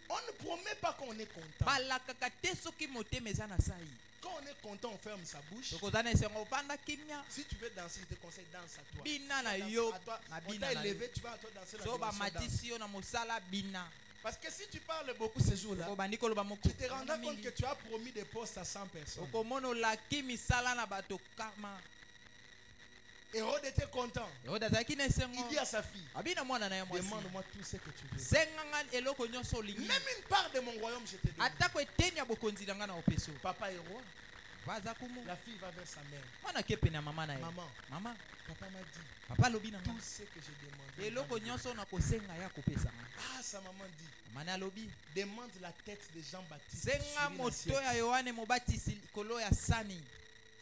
On ne promet pas qu'on est content. balakaka te soki motema eza na sai Quand on est content, on ferme sa bouche. tokoza na esengo opanda kimia Si tu veux danser, je te conseille danse à toi. bina na Danse yo à toi. na On bina t'a na yo élevé, tu vas à toi danser la so dimension danse. bamatisi yo na mosala bina Parce que si tu parles beaucoup ces jours-là, obandi koloba moko tu te rendras compte que tu as promis des postes à 100 personnes. okomona olaki misala na bato kama Hérode était content. herode azalaki na esengo Il dit à sa fille, abi na mwana na ye mwasi demande-moi tout ce que tu veux. senganga eloko nyonso olingi Même une part de mon royaume, je te donne. atako eteni ya bokonzi na nga na opeso Papa est roi. baza kumu La fille va vers sa mère. mwana ke pene ya mama na ye Maman, mama papa m'a dit papa alobi na nga tout ce que j'ai demandé. eloko nyonso na kosenga ya kopesanga Ah, sa maman dit, mama ne alobi demande la tête de Jean-Baptiste. senga sur une moto assiette. ya yohane mobatisi likolo ya sani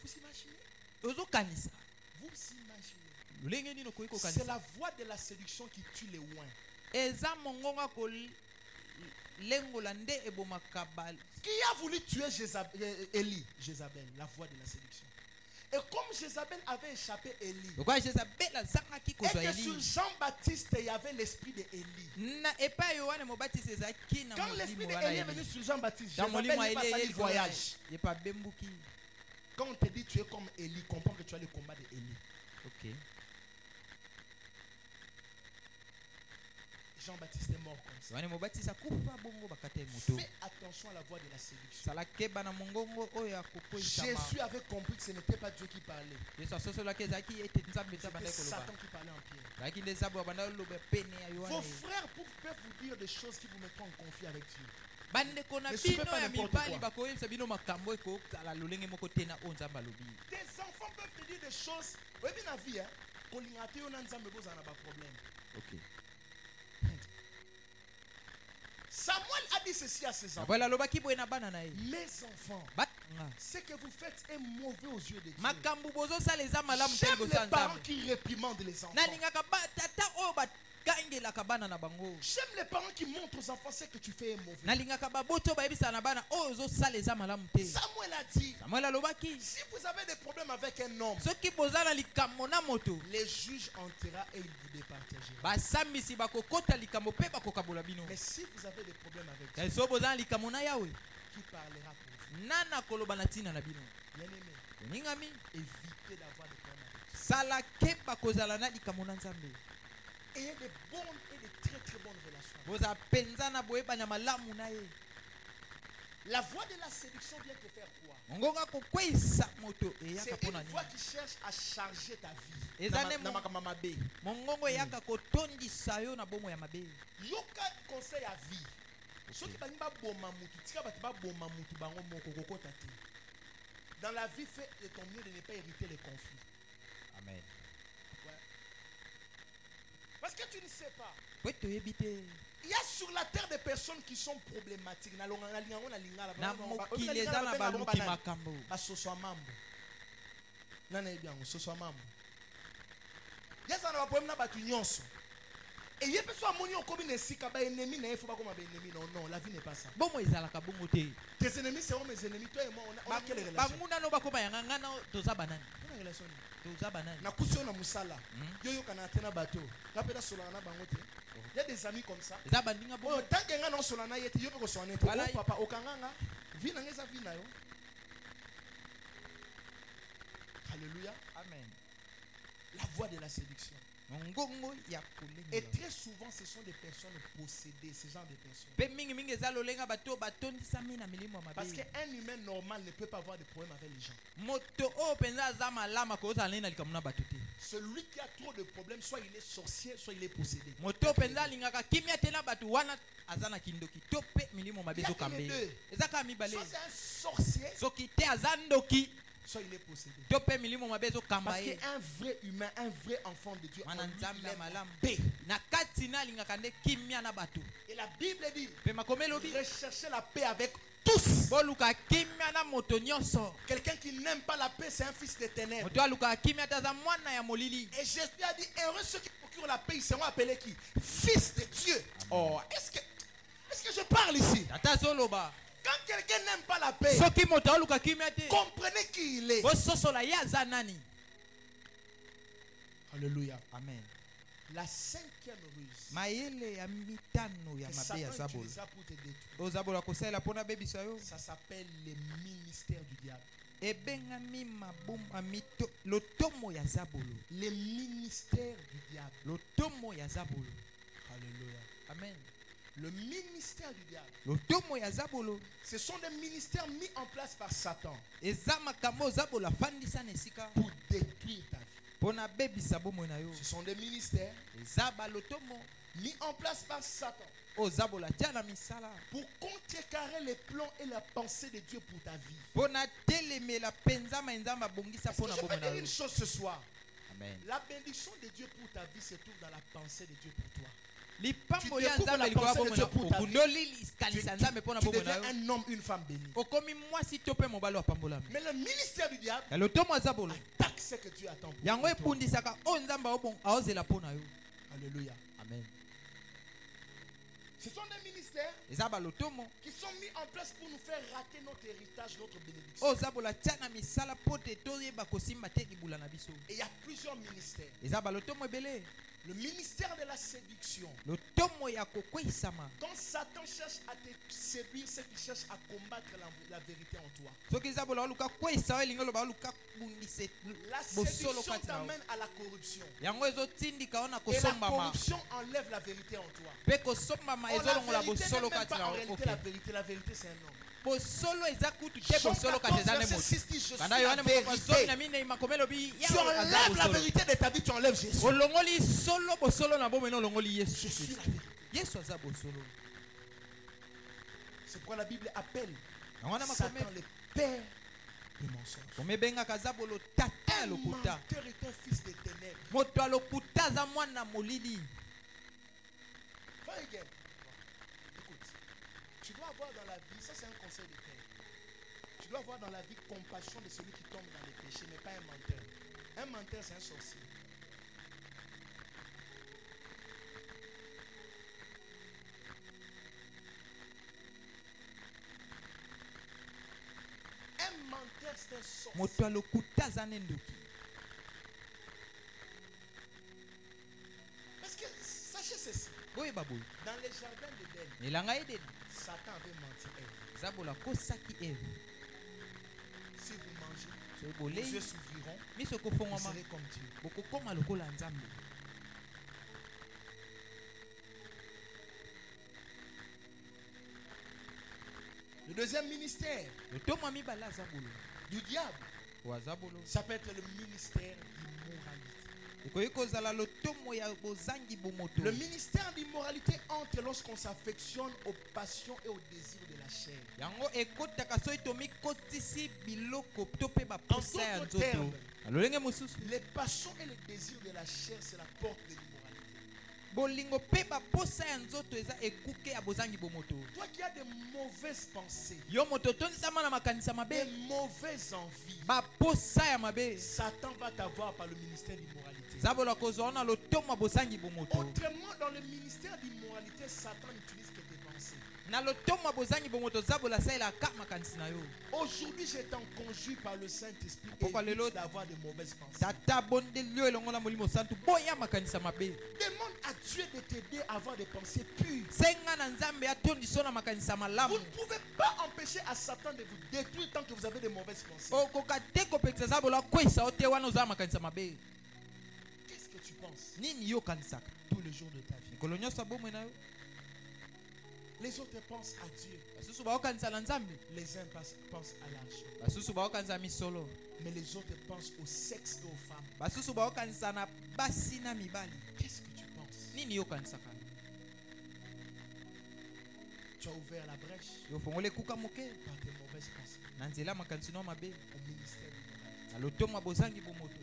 Vous imaginez? ozokanisa Vous imaginez? lolenge nini okoki C'est kokanisa la voix de la séduction qui tue les ouins. eza mongongo kolengola nde ebomaka Qui a voulu tuer Élie, Jézabel, la voix de la séduction. Et comme Jézabel avait échappé Élie, lokola jezabel azangaki et kozwa que sur eli Jean-Baptiste, il y avait l'esprit de Élie. na epai ya yohane mobatisi ezalaki na Quand l'esprit molimo d'Élie wana est ya venu Eli. sur Jean-Baptiste, dans Jézabel molimo ya n'est pas eli sali ye le voyage. ye pa bembuki Quand on te dit tu es comme Élie, comprends que tu as le combat de Élie. ok Jean-Baptiste est mort comme ça. yohane mobatisi akufa bongo bakata ye moto Fais attention à la voix de la séduction. sala keba na mongongo oyo ya kokoisama Jésus avait compris que ce n'était pas Dieu qui parlait. yesu asosolaki ezalaki ete nzambe eza C'était bandaki koloba Satan qui parlait en pierre. ezalaki nde nzambe babanda koloba pene ya Vos yohane frères peuvent vous dire des choses qui vous mettront en conflit avec Dieu. bandeko na Ne suivez bino pas ya n'importe mibali quoi. bakoyebisa bino makambo ekozala lolenge moko te na oyo nzambe alobi Tes enfants peuvent te dire des choses. Oui, bien la vie, hein. Kolinga te yo na nzambe boza na ba problème. ok Samuel a dit ceci à ses enfants. samuel alobaki boye na bana na ye Mes enfants, batanga ce que vous faites est mauvais aux yeux de Dieu. makambo bozosala eza malamu te J'aime liboso ya les parents nzambe qui réprimandent les enfants. nalingaka tata oyo bakangelaka bana na bango J'aime les parents qui montrent aux enfants ce que tu fais est mauvais. nalingaka baboto bayebisaka na bana oyo ozosala eza malamu te Samuel a dit, samuel alobaki si vous avez des problèmes avec un homme, soki boza na likambo na moto les juges enterrent et ils vous départageront. basambisi bakokota likambo mpe bakokabola bino Mais si vous avez des problèmes avec Dieu, kasi so boza na likambo na yawe qui parlera pour vous? nana koloba na ntina na bino Bien-aimé, oningami évitez d'avoir des problèmes avec Dieu. sala keba kozala na likambo na nzambe Ayez des bonnes et des très très bonnes relations. boza mpenza na boyebanya malamu na ye La voix de la séduction vient te faire quoi? mongongo akokweyisa moto eyaka C'est mpo na une voix nini qui cherche à charger ta vie. Et ça n'est Na makambo mabe. mongongo eyaka kotondisa yo na bomo ya mabe Yoka conseil à vie. Soki bangi baboma mutu, tika bato baboma mutu bango moko kokota te. Dans la vie, fais de ton mieux de ne pas hériter les conflits. amen Ouais. Parce que tu ne sais pas. po toyebi te Il y a sur la terre des personnes qui sont problématiques. na mokili eza na baluki makambo basoso mambo. Nana ebi yango soso mambo. Yesa na baproblème na batu nyonso. Et il y a personne qui ont commis des ennemis, il faut pas comme des ennemis. Non, non, la vie n'est pas ça. bomo ezalaka bongo te Tes ennemis seront mes ennemis. Toi et moi, on a quelle relation? banguna no bakoma yanga ngana toza banani On a une relation. toza banani Na kusi na musala. Yo yo kana tena bateau. Rapeda solana bangote. Il y a des amis comme ça. eza bandinga Oh, bongo tant que ngana solana yete yo ko solana te. Voilà. Oh papa okanganga. Vina ngeza vina yo. Alléluia. amen La voix de la séduction. ngongo ya Et kolenga très souvent, ce sont des personnes possédées, ce genre de personnes. pe mingi mingi eza lolenga bato batondisami na milimo ya Parce mabe qu'un humain normal ne peut pas avoir de problème avec les gens. moto oyo mpenza aza malama kozala nini na likambo na bato te Celui qui a trop de problèmes, soit il est sorcier, soit il est possédé. moto oyo mpenza alingaka kimia te na bato wana aza na kindoki to pe milimo mabe ezokambe ye. eza kaka mibale Soit c'est un sorcier, soki te aza ndoki soit il est possédé. to pe milimo mabe ezokamba Parce ye qu'un vrai humain, un vrai enfant de Dieu, Mana en lui, nzambe il ya aime malamu paix. na kati na alingaka nde kimia na bato Et la Bible dit, mpe makomi elobi recherchez la paix avec tous. boluka kimia na moto nyonso Quelqu'un qui n'aime pas la paix, c'est un fils des ténèbres. moto alukaka kimia te aza mwana ya molili Et Jésus a dit, heureux ceux qui procurent la paix, ils seront appelés qui? Fils de Dieu. Oh, est-ce que je parle ici? tata azoloba Quand quelqu'un n'aime pas la paix, soki moto aluka kimia te comprenez qui il est. bososola ye aza nani Alléluia. amen La cinquième ruse mayele ya mitano ya que mabe Satan ya zabolo utilisera pour te détruire, oyo zabola kosalela mpona bebisa yo ça s'appelle les ministères du diable. ebengami lotomo ya zabolo Les ministères du diable. lotomo ya zabolo Alléluia. amen Le ministère du diable, lotomo ya zabolo ce sont des ministères mis en place par Satan eza makambo oyo zabolo afandisa na esika pour détruire ta vie. mpona bebisa bomoi na yo Ce sont des ministères eza balotomo mis en place par Satan oyo zabolo atia na misala pour contrecarrer les plans et la pensée de Dieu pour ta vie. mpona telemela mpenza nzambe abongisa Est-ce que mpona je bomoi peux na dire yo une chose ce soir? amen La bénédiction de Dieu pour ta vie se trouve dans la pensée de Dieu pour toi. lipambo Tu ya découvres nzambe la likola pensée de bomoi Dieu na pour ta vie. okundoli Tu, likalisa nzambe mpona tu bomoi na deviens yo un homme, une femme bénie. okomi mwasi to mpe mobali apambolami Mais le ministère du diable ya lotomo ya zabolo attaque ce que Dieu attend pour yango toi. ebundisaka oyo nzambe aozela mpo na yo Alléluia. amen Ce sont des ministères eza balotomo qui sont mis en place pour nous faire rater notre héritage, notre bénédiction. oyo zabolo atia na misala mpo te toyeba kosimba te libula na biso Et il y a plusieurs ministères. eza balotomo ebele Le ministère de la séduction. lotomo ya kokweyisama Quand Satan cherche à te séduire, c'est qu'il cherche à combattre la vérité en toi. soki zabolo aluka kweyisa yo elingi oloba aluka bundisa La bosolo séduction kati na yo t'amène à la corruption. yango ezotindika yo na Et la kosombama corruption enlève la vérité en toi. mpe kosombama Oh, la ezolongola vérité n'est bosolo même kati pas na en yo réalité ok la vérité c'est un homme. bosolo eza kutu te Jean bosolo kasi 14, eza nde verset moto 6 dit, je suis banda la yohane moko zomi vérité. na minei makomi elobi Tu enlèves la vérité de ta vie, tu enlèves Jésus. olongoli solo bosolo na bomoi na olongoli Je yesu suis la kristo vérité. yesu aza bosolo C'est pourquoi la Bible appelle yango wana makomi Satan le père du mensonge. komebengaka zabolo tata ya Un lokuta menteur est un fils des ténèbres. moto ya lokuta aza mwana molili Va again. Écoute, tu dois avoir dans la vie, ça c'est un conseil de père. Tu dois avoir dans la vie compassion de celui qui tombe dans les péchés, mais pas un menteur. Un menteur, c'est un sorcier. Un menteur, c'est un sorcier. moto ya lokuta aza ne ndoki Parce que sachez ceci, boyeba boye dans les jardins d'Éden, elanga edeni Satan avait menti à Ève. zabolo akosaki eve Si vous mangez, soki vos yeux bolei s'ouvriront, miso vous ekofongwama serez comme Dieu. bokokoma lokola nzambe Le deuxième ministère lotomo ya mibale ya zabolo du diable, oyo zabolo ça peut être le ministère d'immoralité. ekoki kozala lotomo ya bozangi bomoto Le ministère d'immoralité entre lorsqu'on s'affectionne aux passions et aux désirs de la chair. yango ekotaka soki tomikotisi biloko to mpe baposa ya En d'autres nzoto termes, na lolenge mosusu Les passions et les désirs de la chair, c'est la porte de l'immoralité. bolingo mpe baposa ya nzoto eza ekuke ya bozangi bomoto Toi qui as de mauvaises pensées, yo moto otondisama na makanisa des mabe mauvaises envies, baposa ya mabe Satan va t'avoir par le ministère d'immoralité. zabolo akozwa wana lotomo ya bozangi bomoto Autrement, dans le ministère d'immoralité, Satan n'utilise que tes pensées. na lotomo ya bozangi bomoto zabolo asalelaka makanisi na yo Aujourd'hui, je t'en conjure par le Saint-Esprit Pourquoi les évite autres- d'avoir de mauvaises pensées. tata abondeli yo elongo na molimo santu boya makanisa mabe Demande à Dieu de t'aider à avoir des pensées pures. senga na nzambe atondisa na makanisa Vous malamu ne pouvez pas empêcher à Satan de vous détruire tant que vous avez de mauvaises pensées. okoka te kopekisa zabolo akweyisa yo te wana oza na makanisa mabe Qu'est-ce que tu penses nini yo okanisaka tous les jours de ta vie? mikolo nyonso ya bomoi na yo? Les autres pensent à Dieu. basusu baokanisa na nzambe, Les uns pensent à l'argent. basusu baokanisa misolo, Mais les autres pensent au sexe et aux femmes. basusu baokanisa na basi na mibali. Qu'est-ce que tu penses? Nini yo okanisaka? Tu as ouvert la brèche yo fongoli ekuka moke par tes mauvaises pensées na nzela makanisi no mabe, au ministère du mal. na lotomo ya bozangi bomoto,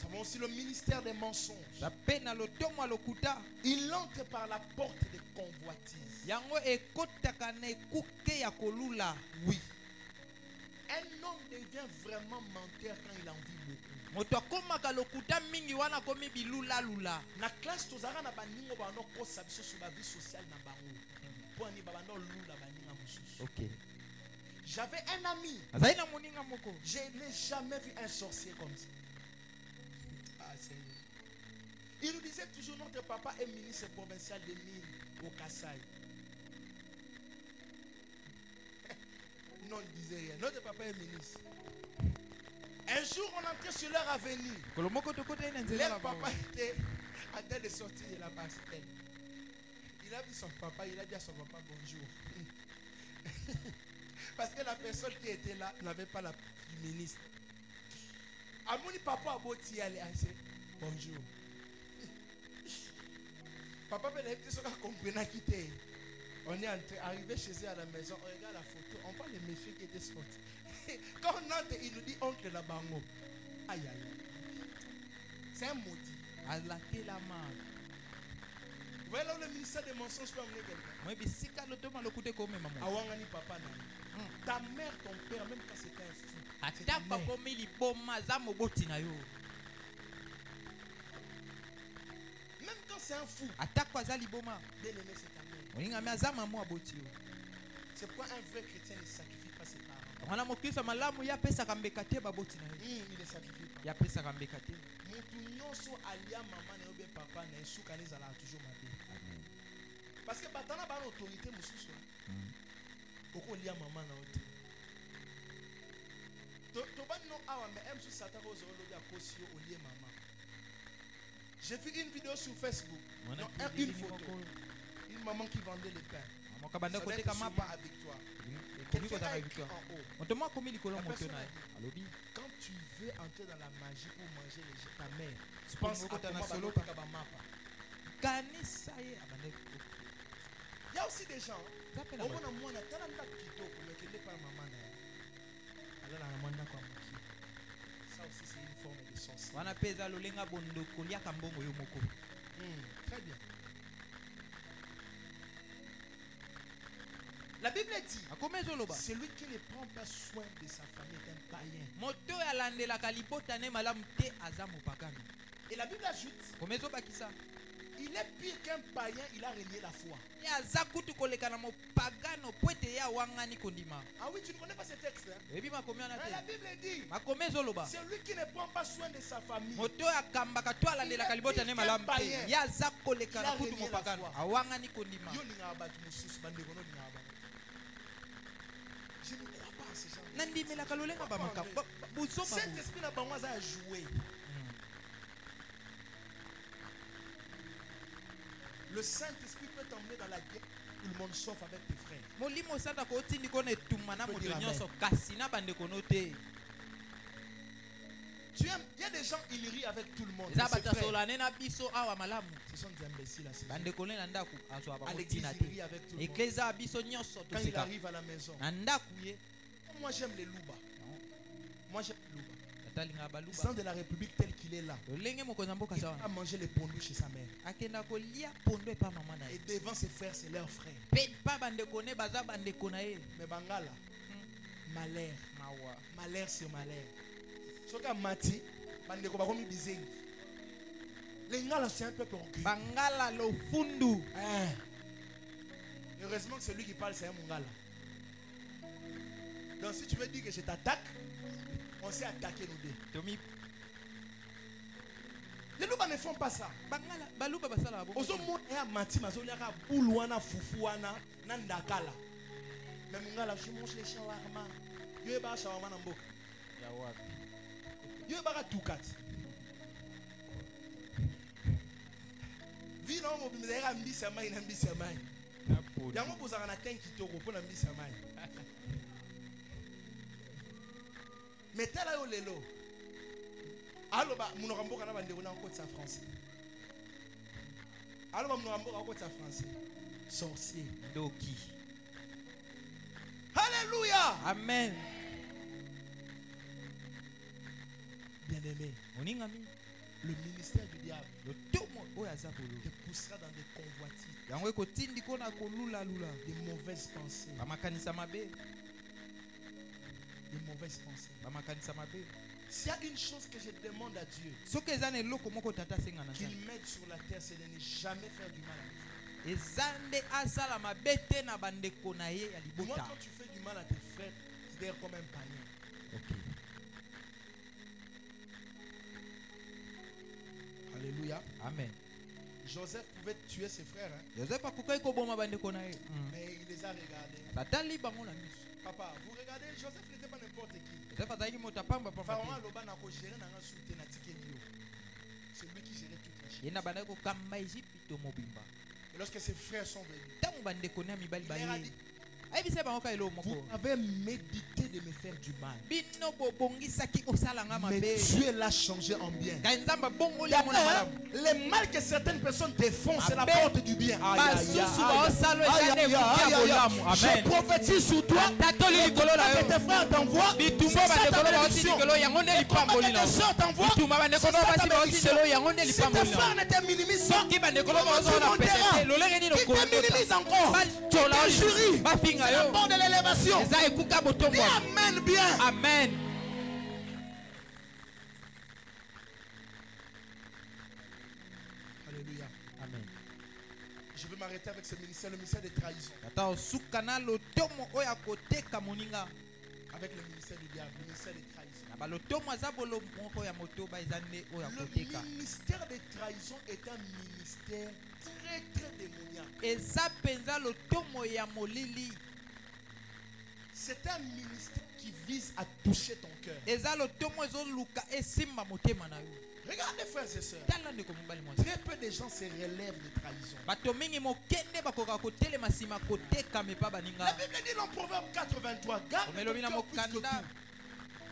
Nous avons aussi le ministère des mensonges. na mpe na lotomo ya lokuta. Il entre par la porte des convoitises. yango ekotaka na ekuke ya kolula. Oui. Un homme devient vraiment menteur quand il en vit beaucoup. moto akomaka lokuta mingi wana akomi bilulalula. Na classe tozaka na baningo bano kosa biso sur la vie sociale na bango. Pour ni babano lula baninga mususu. Ok. J'avais un ami. azali na moninga moko. Je n'ai jamais vu un sorcier comme ça. Ah, Seigneur. Il nous disait toujours notre papa est ministre provincial des mines au Kassai. Non, il disait rien. Notre papa est ministre. Un jour, on entrait sur leur avenue. kolo moko tokota na nzela Leur na bango. papa était en train de sortir de la passerelle. Il a vu son papa, il a dit à son papa bonjour. Parce que la personne qui était là n'avait pas la du ministre. Amoni papa a beau t'y aller, bonjour. Papa peut dire ce qu'on comprend quitter. On est arrivé chez eux à la maison, on regarde la photo, on voit les messieurs qui étaient sortis. Quand on entre, il nous dit oncle la bango. Aïe aïe aïe. C'est un maudit. alakela ma. Vous voyez là où le ministère des mensonges peut emmener quelqu'un. moi bisika lotomo lokuta ekomema mo. Awangani papa na. Ta mère, ton père, même quand c'était un fou. c'est ta ata mère. bakomi liboma aza moboti na yo. Même quand c'est un fou, atako aza liboma, bien aimé, c'est ta mère. oningami aza mama aboti yo. C'est pourquoi un vrai chrétien ne sacrifie pas ses parents. mwana mokristo malamu ye apesaka mbeka te baboti na yo, Il ne sacrifie pas. ye apesaka mbeka te. Mutu nyonso alia maman na yo be papa na esuka na ezala toujours mabe. Parce que batana ba autorité mususu. Oko lia maman na ote. To ba no awa mais aime sous sata ko zo lobi akosi yo olie maman. J'ai vu une vidéo sur Facebook. Mwana Non, kili une ni photo. moko. Une maman qui vendait les pains. moka banda Ça doit koteka être mapa souvent avec toi. komi Quelqu'un kozaka a écrit victoire. en haut. moto moko akomi likolo La moto personne na a ye dit, alobi quand tu veux entrer dans la magie pour manger les gens, ta mère, tu pense à kota na comment solo balotaka ba mapa. kanisa ye abande. Il y a aussi des gens, Eza pe na au bato. moins moi, tala ndako kitoko, mais kende par maman na ye. Alors na mwana kwa moki. Ça aussi c'est une forme de sorcellerie. wana mpe eza lolenga bondo koliaka mbongo yo moko. Très bien. La Bible dit, akomi ezoloba celui qui ne prend pas soin de sa famille est un païen. moto oyo alandelaka libota ne malamu te aza mopagano. Et la Bible ajoute, komi ezobakisa il est pire qu'un païen, il a renié la foi. ye aza kutu koleka na mopagano po ete ye awangani kondima. Ah oui, tu ne connais pas ce texte, hein? oyebi makomi wana Mais la te. Bible dit, makomi ezoloba celui qui ne prend pas soin de sa famille, moto oyo akambaka to alandelaka libota ne malamu te ye aza koleka na kutu mopagano awangani kondima. yo lingaka bato mosusu bandeko no lingaka bango. Je ne crois pas à ces gens. nandimelaka lolenga bamakambo buzoba Cet esprit na bango aza à jouer. Le Saint-Esprit peut t'emmener dans la guerre, tout le monde sauf avec tes frères. molimo osanda kotindi kona etumba na moto Faut dire nyonso kasi na bandeko no te. Tu aimes, il y a des gens, ils rient avec tout le monde. eza Mais ses frères, batasolane na biso awa malamu ce sont des imbéciles à ces gens. bandeko ne na ndako azwa À bango l'église, ntina il rit te. avec tout le monde. eklezia ya biso nyonso Quand il toseka arrive à la maison, na ndako ye. moi j'aime les louba. Moi j'aime les louba. atalingaka Le baluba président de la République tel qu'il est là, lolenge mokonzi ya mboka il aza a wana mangé les pondus chez sa mère. akenda kolia pondo epa mama na Et ye devant ses frères, c'est leurs frères. mpe pa bandeko ne baza bandeko na ye. Mais Bangala, malheur, mawa malheur sur malheur. Soka mati, bandeko bakomi bizengi. Les Ngala, c'est un peuple orgueilleux. bangala lofundu. Hein. Heureusement que celui qui parle, c'est un Mungala. Donc si tu veux dire que je t'attaque, on s'est attaqué nous deux. tomi Les Louba ne font pas ça. bangala baluba basalaka bongo Ozo mo ya mati mazoliaka boulwana fufuana nandakala. Mais Mungala, je mange les shawarma. Yo ba shawarma na mboka. ya wapi. Yo ba tukat. vie na mo bimela mbisa mai na mbisa mai. Yango bozaka na ten kitoko pona mbisa mai. Metala yo lelo. Aloba munoko mboka na bandeko na nkotsa français. Aloba munoko mboka nkotsa français. Sorcier. Doki. Alléluia. Amen. Bien-aimé, Oningami. le ministère du diable Le tomo oya zapolo. te poussera dans des convoitises, Yango ekotindi kona kolula lula. des mauvaises pensées, Bamakanisa mabe. des mauvaises pensées. Bamakanisa mabe. S'il y a une chose que je demande à Dieu, Soki ezana eloko moko tata senga na qu'il nzambe. m'aide sur la terre, c'est de ne jamais faire du mal à mes frères. Ezande asala mabe te na bandeko na ye ya Moi, libota. quand tu fais du mal à tes frères, c'est d'ailleurs comme un païen. Ok. Alléluia. Amen. Joseph pouvait tuer ses frères, hein, Joseph akokai koboma bandeko na ye. mais il les a regardés. Tatali bango na miso. Papa, vous regardez, Joseph n'était pas n'importe qui. Joseph azalaki moto apamba pamba Pharaon te. aloba na ko gérer na nga soute na tikelio. C'est lui qui gérait toute la Ye chose. na bandaki kokamba Egypte to mobimba. Et lorsque ses frères sont venus, Ntango bandeko na mibali il leur a baye. dit, Ayebisa bango ka eloko vous moko. avez médité de me faire du mal. Bino bobongisaki kosala nga Mais mabe. Dieu l'a changé en bien. Ngai nzambe bongoli Il y a yango na malamu. le mal que certaines personnes défont, c'est la Amen. porte du bien. Aïe, aïe, Basusu aïe, baosala aïe, ezane aïe, ekuki ya aïe, aïe, bolamu. aïe. Je Amen. prophétise sur toi. Tatoli likolo na Que yo. tes frères t'envoient, Bitumba c'est ça bandeko ta na baosi bénédiction. likolo yango nde Et comment lipamboli na tes yo. soeurs t'envoient, Bitumba bandeko c'est na ça ta basi baosi bénédiction. likolo yango nde Si tes lipamboli na frères yo. ne te minimisent pas, Soki bandeko na comment baosi tu na monteras? pete lolenge nini Qui te minimise encore? bacola Qui te jurie? bafinga C'est la yo. porte de l'élévation. Eza ekuka Dis botombo. amen bien. Amen. Alléluia. Amen. Je vais m'arrêter avec ce ministère, le ministère des trahisons. Tata osuka na lotomo oyo akoteka moninga. Avec le ministère du diable, le ministère des trahisons. Na balotomo aza bolo moko ya motoba eza nde oyo akoteka. Le ministère des trahisons est un ministère très très démoniaque. Eza penza lotomo ya molili. C'est un ministère qui vise à toucher ton cœur. Eza lotomo ezoluka esimba motema na yo. Regardez frères et sœurs, Tala ndeko mobali mwasi. très peu de gens se relèvent des trahisons. Bato mingi mokende bakoka kotelema nsima koteka mepa La baninga. Bible dit dans Proverbe 83, garde ton Omelobi na cœur plus que mokanda. tout,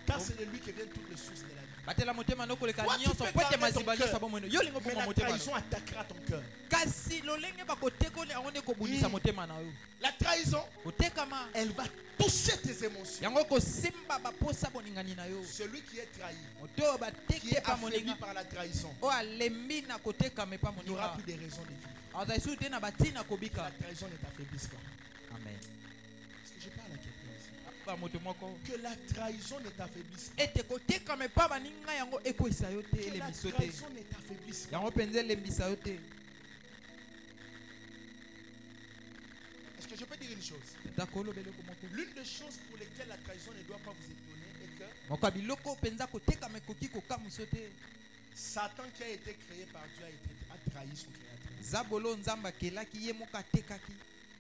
car c'est de lui qui viennent toutes les sources de la vie. Batela motema nokoleka Toi, tu nyonso peux po ete garder ton maziba cœur. nyonso bomwendo. Yo lingo Mais poma la motema trahison no. attaquera ton cœur. Kasi lolenge bakoteka oni yango nde kobundisa motema na yo. La trahison, Kotekama elle va toucher tes émotions. yango kosimba baposa boningani na yo. Celui qui est trahi, Moto oyo qui bateki est epa affaibli moninga. par la trahison, Oyo alembi na kotekama epa n'aura moninga. plus de raison de vivre. Azali su te na batina La kobika. trahison ne t'affaiblisse pas. Amen. Est-ce que je parle à quelqu'un ici? Ba moto moko. Que la trahison ne t'affaiblisse pas. Ete kotekama epa baninga yango ekwisa yo te Que la elemiso te. trahison ne t'affaiblisse pas. Yango penza elembisa yo te. Est-ce que je peux dire une chose? Takolo beloko moko. L'une des choses pour lesquelles la trahison ne doit pas vous étonner est que Moko biloko penza kotekama ekoki kokamuso te. Satan qui a été créé par Dieu a trahi son créateur. Zabolo nzamba kelaki ye moko atekaki.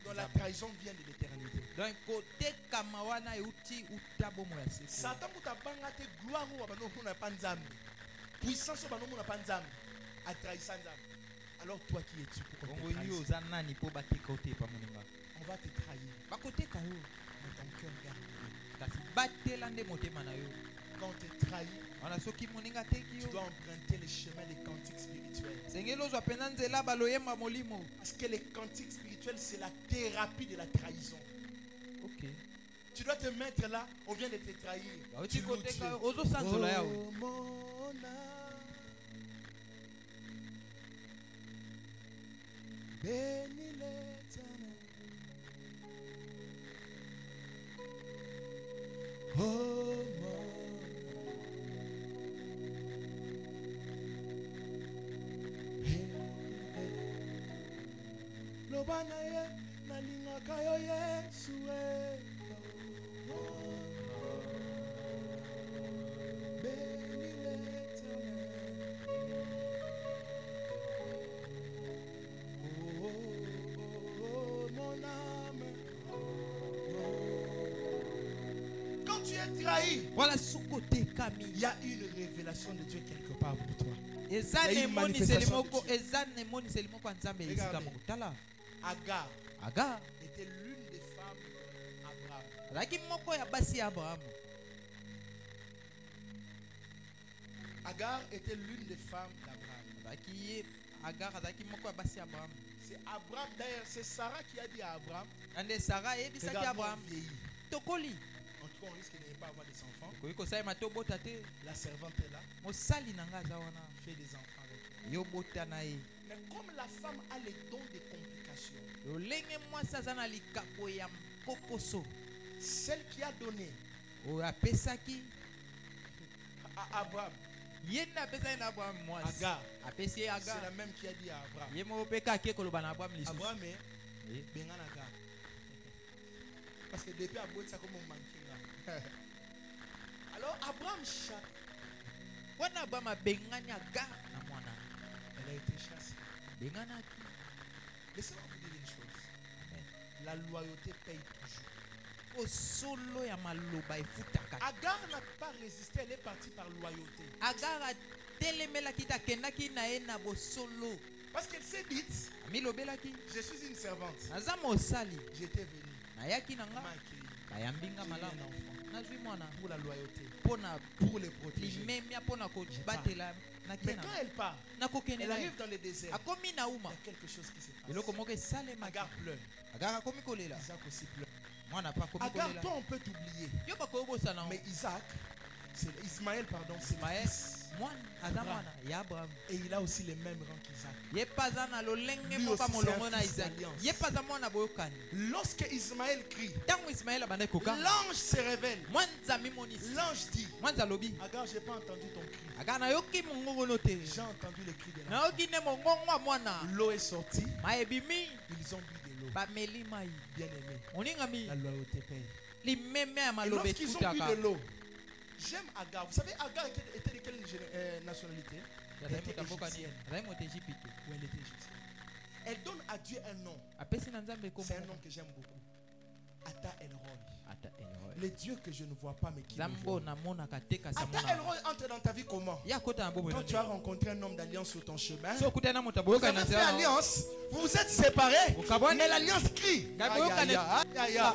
Donc la trahison vient de l'éternité. Donc kotekama wana euti utabomo ya seko. Satan mutabanga te gloire ou abano mona pa nzambe. Puissance ou abano mona pa nzambe. A trahi sa nzambe. Alors toi qui es-tu pour qu'on Bongo te yo trahisse? za nani po bateka ote pa moninga. On va te trahir. Bakoteka yo. Mais ton cœur garde. Kasi batela nde motema na yo. Quand on te trahit, Wana soki moninga teki tu yo. dois emprunter les chemins des cantiques spirituels. Sengeli ozwa penza nzela baloyemba molimo. Parce que les cantiques spirituels, c'est la thérapie de la trahison. Ok. Tu dois te mettre là, on vient de te trahir. Oti Tu loues koteka Dieu. yo ozosanzola yawe. Oh, mon âme, bénis l'Éternel. Oh, mon loba na ye nalingaka yo Yesu bénis l'Éternel. Oh, oh, oh, mon âme. Quand tu es trahi, Wala soko tekami. il y a une révélation de Dieu quelque part pour toi. Eza Il y a ne une moni manifestation selimoko, de Dieu. eza ne moni selimoko nzambe esika Regardez. moko. Tala. Agar Agar était l'une des femmes d'Abraham. azalaki moko ya basi ya Abraham. Agar était l'une des femmes d'Abraham. Azalaki ye Agar azalaki moko ya basi ya Abraham. C'est Abraham, d'ailleurs, c'est Sarah qui a dit à Abraham, Ande Sarah yebisaki regarde-moi Abraham vieilli. tokoli. En tout cas, on risque de ne pas avoir des enfants. Koyi kosalema tobota te. La servante est là, Mosali na nga aza wana. fait des enfants avec elle. Yo bota na ye. Mais comme la femme a les dons des complications, Lolenge mwasi aza na likabo ya kokoso. celle qui a donné Oyo apesaki à Abraham, ye nde apesaki na Abraham mwasi. Agar, Apesi ye c'est Agar. la même qui a dit à Abraham. Ye moko mpe kaka ake koloba na Abraham lisusu. Abraham est Eh. Bengan Agar. Parce que depuis Abraham, ça comme on manque là. Alors Abraham chasse. Wana Abraham abengani Agar na mwana. Elle a été chassée. Benganaki. Laissez-moi vous dire une chose. Amen. La loyauté paye toujours. Osolo ya maloba efutaka. Agar n'a pas résisté, elle est partie par loyauté. Agar atelemelaki te akendaki na ye na bosolo. Parce qu'elle s'est dit, Amilobelaki je suis une servante. naza mosali J'étais venu. nayaki na nga M'a accueilli. bayambi nga J'ai eu malamu un enfant. nazwi mwana Pour la loyauté. mpona Pour les protéger. limemia mpona kobatela Mais nakena quand elle part, nakokende elle na arrive ye dans le désert. akomi na Il y uma a quelque chose qui se passe. eloko moko esalemaki Agar pleure. Agar akomi kolela Isaac aussi pleure. mwana mpe akomi Agar, kolela toi, on peut t'oublier. yo bakoyebosana Mais Isaac, c'est Ismaël, pardon, c'est Ismaël Ismaël. mwana aza mwana ya Abraham Et il a aussi les mêmes rangs qu'Isaac. ye mpe aza na lolenge Lui moko aussi, molongo c'est un na fils Isaac d'alliance. ye mpe aza mwana boyokani Lorsque Ismaël crie, ntango Ismael abandaki kokanga l'ange se révèle. mwanza amonisi L'ange dit, mwanza alobi Agar, j'ai pas entendu ton cri. Agar nayoki mongongo te J'ai entendu le cri de l'ange. nayoki nde mongongo ya mwana L'eau est sortie. mai ebimi Ils ont bu de l'eau. bameli mai Bien aimé. oningami La loyauté paye. limeme ya Et maloba lorsqu'ils ont bu etutaka de l'eau, j'aime Agar. Vous savez, Agar était de quelle nationalité? Elle azali était moto abokani égyptienne. azali moto ejipito Ou elle était égyptienne. Elle donne à Dieu un nom. apesi na nzambe C'est un kombo nom que j'aime beaucoup. Ata Elroy. ata elroy Les dieux que je ne vois pas mais qui me nzambe voient. namonaka te kasi Ata amona Elroy entre dans ta vie comment? ye akota na bobo Quand tu as rencontré un homme d'alliance sur ton chemin, so okutani na moto vous aboyokani avez na fait nzela alliance, vous vous êtes séparés, Okabwani. mais l'alliance crie. Ngai Aïe, boyokani. aïe, aïe, aïe.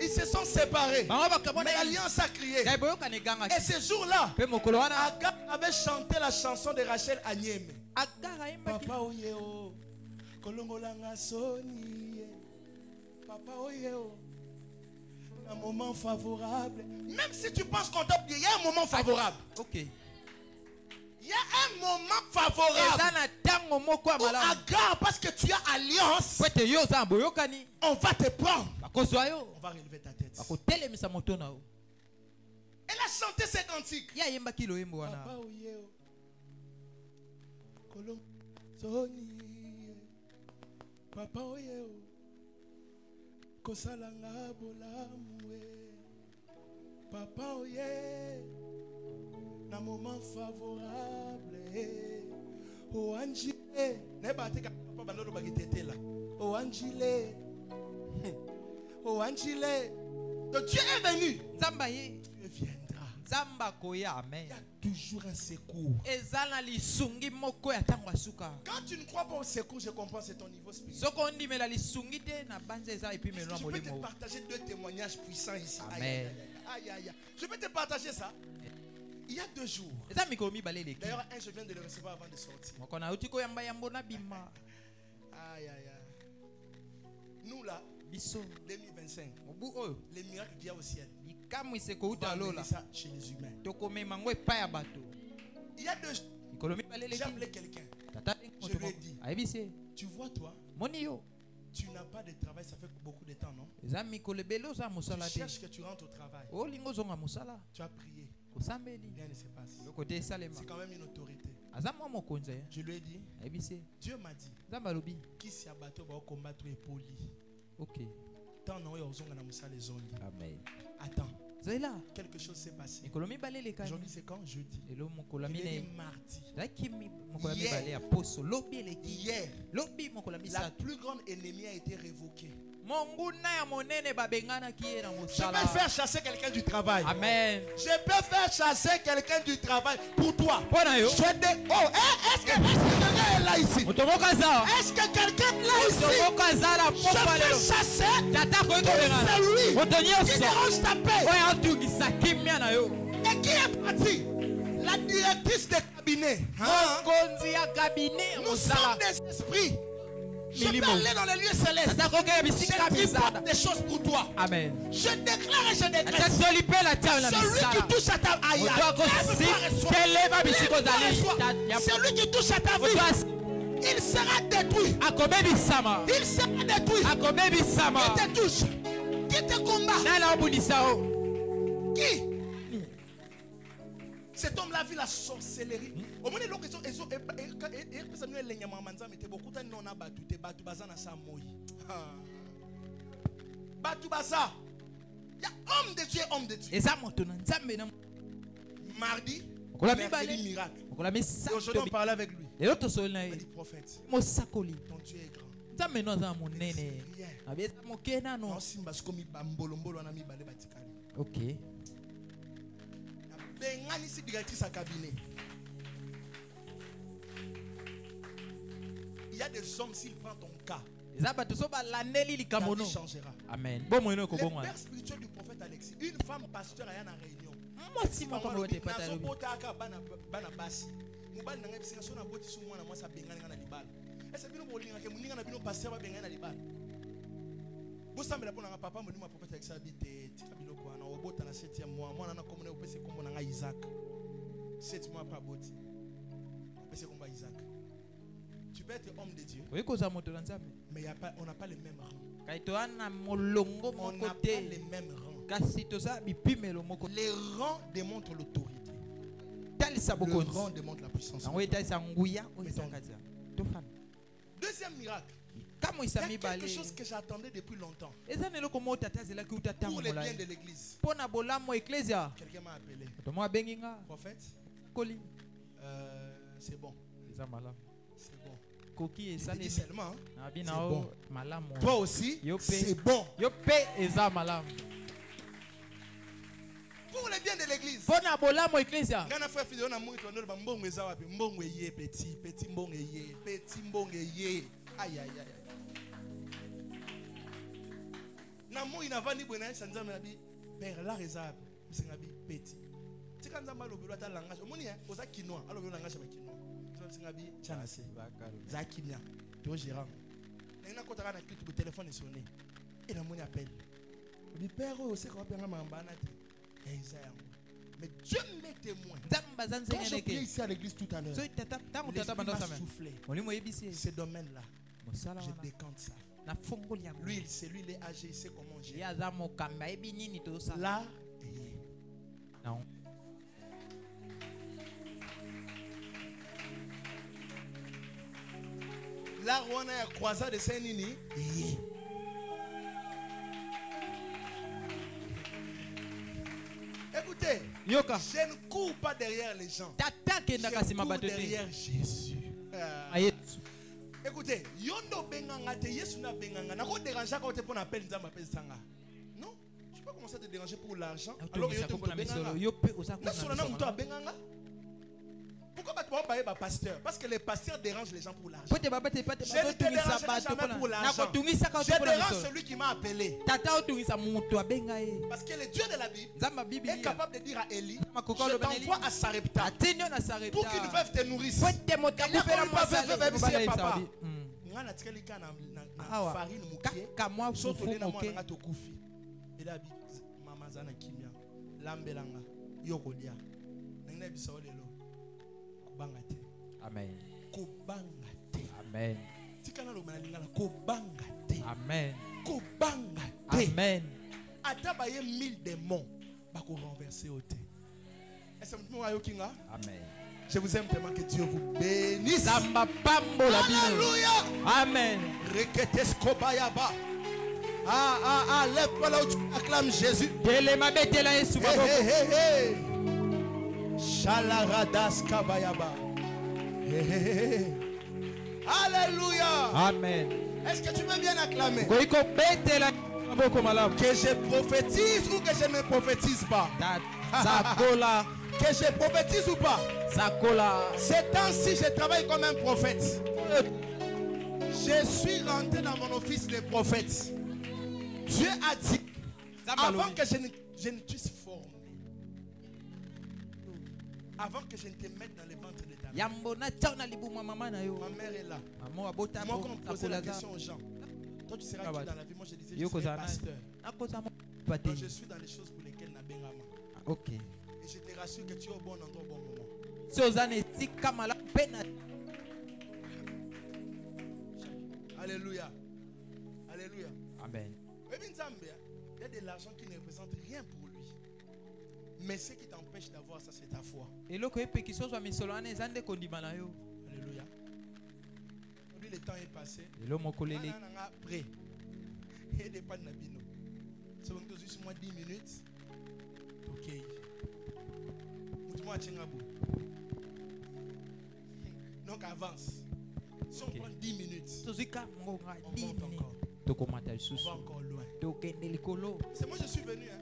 Ils se sont séparés, bango bakabona mais l'alliance a crié. ngai boyokani Et egangaki ce jour-là, mpe mokolo wana Agar avait chanté la chanson de Rachel Agneme. Agar ayimbaki Papa oyeo, kolongolanga soni. Papa oyeo, un moment favorable. Même si tu penses qu'on t'a oublié, il y a un moment favorable. ok Il y a un moment eza favorable. na ntango moko ya Où malamu Agar, parce que tu as alliance, po ete yo oza na boyokani on va te prendre. bakozwa yo On va relever ta tête. bakotelemisa moto na yo Elle a chanté ses cantiques. ye ayembaki loyembo wana Papa oyeo, kolongolanga soni. Papa oyeo, kosalanga bolamu. Papa oye, na moment favorable. O anjile, neba teka papa bandolo bagitete là. O anjile, o anjile. Donc Dieu est venu. nzambe ye Dieu viendra. nzambe akoya amen Il y a toujours un secours. eza na lisungi moko ya ntango ya suka Quand tu ne crois pas au secours, je comprends, c'est ton niveau spirituel. soki ondimela lisungi te na banza eza epimelo na Je peux te molimo partager deux témoignages puissants ici. Amen. Aïe, aïe, aïe, aïe, aïe. Je peux te partager ça. Il y a 2 jours. eza mikolo mibale eleki D'ailleurs, un, je viens de le recevoir avant de sortir. moko nauti koyamba yambo na bima Aïe, aïe, aïe. Nous là, biso 2025, mobu oyo les miracles qu'il y a au ciel, likambo ese on va kouta amener lola ça chez les humains. tokomema yango epai ya bato Il y a 2 jours, mikolo mibale j'ai appelé eleki quelqu'un. tata abengi Je moto lui ai moko dit. ayebisi ye Tu vois, toi, moni yo tu n'as pas de travail, ça fait beaucoup de temps, non? eza mikolo ebele oza Tu mosala te cherches que tu rentres au travail. olinga ozonga mosala Tu as prié, osambeli rien ne se passe. eloko te esalema C'est quand même une autorité. aza mwa mokonzi ye Je lui ai dit, ayebisi ye Dieu m'a dit, nzambe alobi qui s'y a battu va combattre et poli. ok Tant non, il y a besoin de ça les ondes. amen Attends, zela quelque chose s'est passé. mikolo mibale elekani Aujourd'hui, c'est quand? Jeudi. elo mokolo ya Il est mine mardi. ezalaki mokolo ya Hier. mibale ya poso lobi eleki Hier, lobi mokolo ya la misato plus grande ennemie a été révoquée. Je peux faire chasser quelqu'un du travail. Amen. Je peux faire chasser quelqu'un du travail pour toi. Oh, est-ce que quelqu'un est là ici? Est-ce que quelqu'un est là ici? Je peux chasser celui qui dérange ta paix. Et qui est parti? La directrice de cabinet. Nous sommes des esprits. Je peux aller dans les lieux célestes. Je prépare des choses pour toi. Amen. Je déclare et je déclare. Celui qui touche à ta vie, celui qui touche à ta vie, il sera détruit. Il sera détruit. Qui te touche? Qui te combat? Qui? Cet homme-là vit la sorcellerie. Au moins, il y a homme de Dieu, homme de Dieu. Mardi, mercredi, miracle. Et aujourd'hui, on parlait avec lui. Il m'a dit, prophète, ton Dieu est grand. Ok. Directrice à cabinet. Il y a des hommes, s'il prend ton cas, ta vie changera. Amen. Le père spirituel du prophète Alexis, une femme pasteur à la réunion. Vous savez, papa m'a dit prophète Alexis habite Tikabiloko na obota na 7e mois. Moi na komona opese kombo na Isaac. 7 mois après aboti. Opese kombo Isaac. Tu peux être homme de Dieu. Mais on n'a pas les mêmes rangs. On n'a pas les mêmes rangs. Les rangs démontrent l'autorité. Le rang démontre la puissance. Deuxième miracle. Il y a quelque chose que j'attendais depuis longtemps. Pour les biens de l'église. Quelqu'un m'a appelé. Prophète, c'est bon. C'est bon. Je dis seulement, c'est bon. Toi aussi, c'est bon. Pour les biens de l'église. Aïe, aïe, aïe. Namo inavani bwena sanzama bi père la réserve singabi petit. Tika nzamba lo bilwa ta langage. Omoni oza kinois, alo bilwa langage ba kinois. Singabi chanase za kimia. To gérant. Na kota na clip de téléphone sonné. Et la moni appelle. Le père o se ko penga mambana te. Mais Dieu m'est témoin. Quand je prie ici à l'église tout à l'heure, l'esprit m'a soufflé. Ce domaine-là, je décante ça. Lui, il sait, lui, il est âgé, il sait comment gérer. Là, non. Là, on a croisé de Saint-Nini. Écoutez, je ne cours pas derrière les gens. Je cours derrière Jésus. Écoutez, yondo benganga te yesu na benganga na ko déranger quand te pour appel nzamba pesanga. Non, je peux commencer à te déranger pour l'argent. Alors yo te benganga. Na solo na muto benganga. Pourquoi pas toi pas pasteur? Parce que les pasteurs dérangent les gens pour l'argent. Je ne te dérange jamais pour l'argent. Je dérange celui qui m'a appelé. Parce que le Dieu de la Bible est capable de dire à Élie, je t'envoie à Sarepta pour qu'une veuve te nourrisse. Amen. Amen. Amen. Amen. Amen. Atabaye 1000 démons bako renverser au thé. Est-ce que vous avez Amen. Je vous aime tellement que Dieu vous bénisse. Alléluia. Amen. Lève-toi là où tu acclames Jésus. Shalaradas kabayaba. Alléluia. Amen. Est-ce que tu veux bien acclamer? koiko betela maboko malamu Que je prophétise ou que je ne prophétise pas? zakola Que je prophétise ou pas? zakola Ces temps-ci, je travaille comme un prophète. Je suis rentré dans mon office de prophète. Dieu a dit, avant que je ne t'eusse formé, avant que je ne te mette dans le ventre de ta mère, ma mère est là. Moi, quand on posait la question aux gens, toi tu seras qui dans la vie? Moi je disais, je serai pasteur. Donc, je suis dans les choses pour lesquelles n'a ben rama. ok Et je te rassure que tu es au bon endroit au bon moment. Alléluia. Alléluia. amen Il y a de l'argent qui ne représente rien pour lui. Mais ce qui t'empêche d'avoir ça, c'est ta foi. eloko epekisozwa misolo wana eza nde kondima na yo Alléluia. Aujourd'hui, le temps est passé. lelo mokolo eleki Prêt. Et dépend de Nabino. C'est bon, juste moi 10 minutes. Ok. Moi, donc avance. Si on prend 10 minutes, on monte encore. On va encore loin. C'est moi, je suis venu. Hein.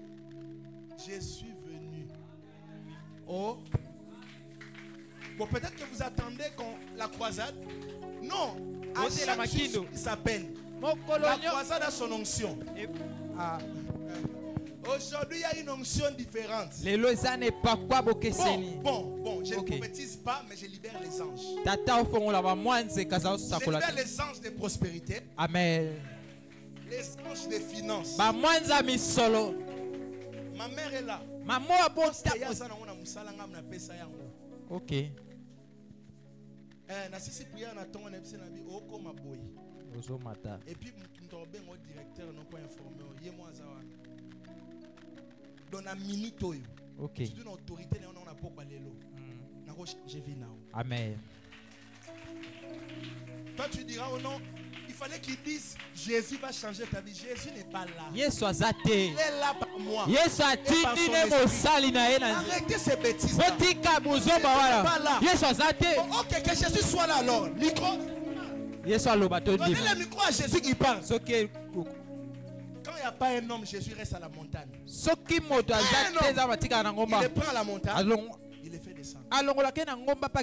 Je suis venu. Oh. Bon, peut-être que vous attendez la croisade. Non. À chaque jour, sa peine. La croisade a son onction. Aujourd'hui, il y a une onction différente. Bon, je ne prophétise pas, mais je libère les anges. Je libère les anges de prospérité. Amen. Les anges de finances. Ma mère est là. Ok. Et puis, mon directeur n'a pas informé. Dans la minute, ok. C'est une autorité, on n'a pas parlé. Je vis now. Amen. Toi, tu diras, oh non, il fallait qu'ils disent Jésus va changer ta vie. Jésus n'est pas là. Il est là par moi. Arrêtez ces bêtises. Pas là. Ok, que Jésus soit là alors. Micro. Donnez le micro à Jésus qui parle. Quand il n'y a pas un homme, Jésus reste à la montagne. Il le prend à la montagne. Il le fait descendre.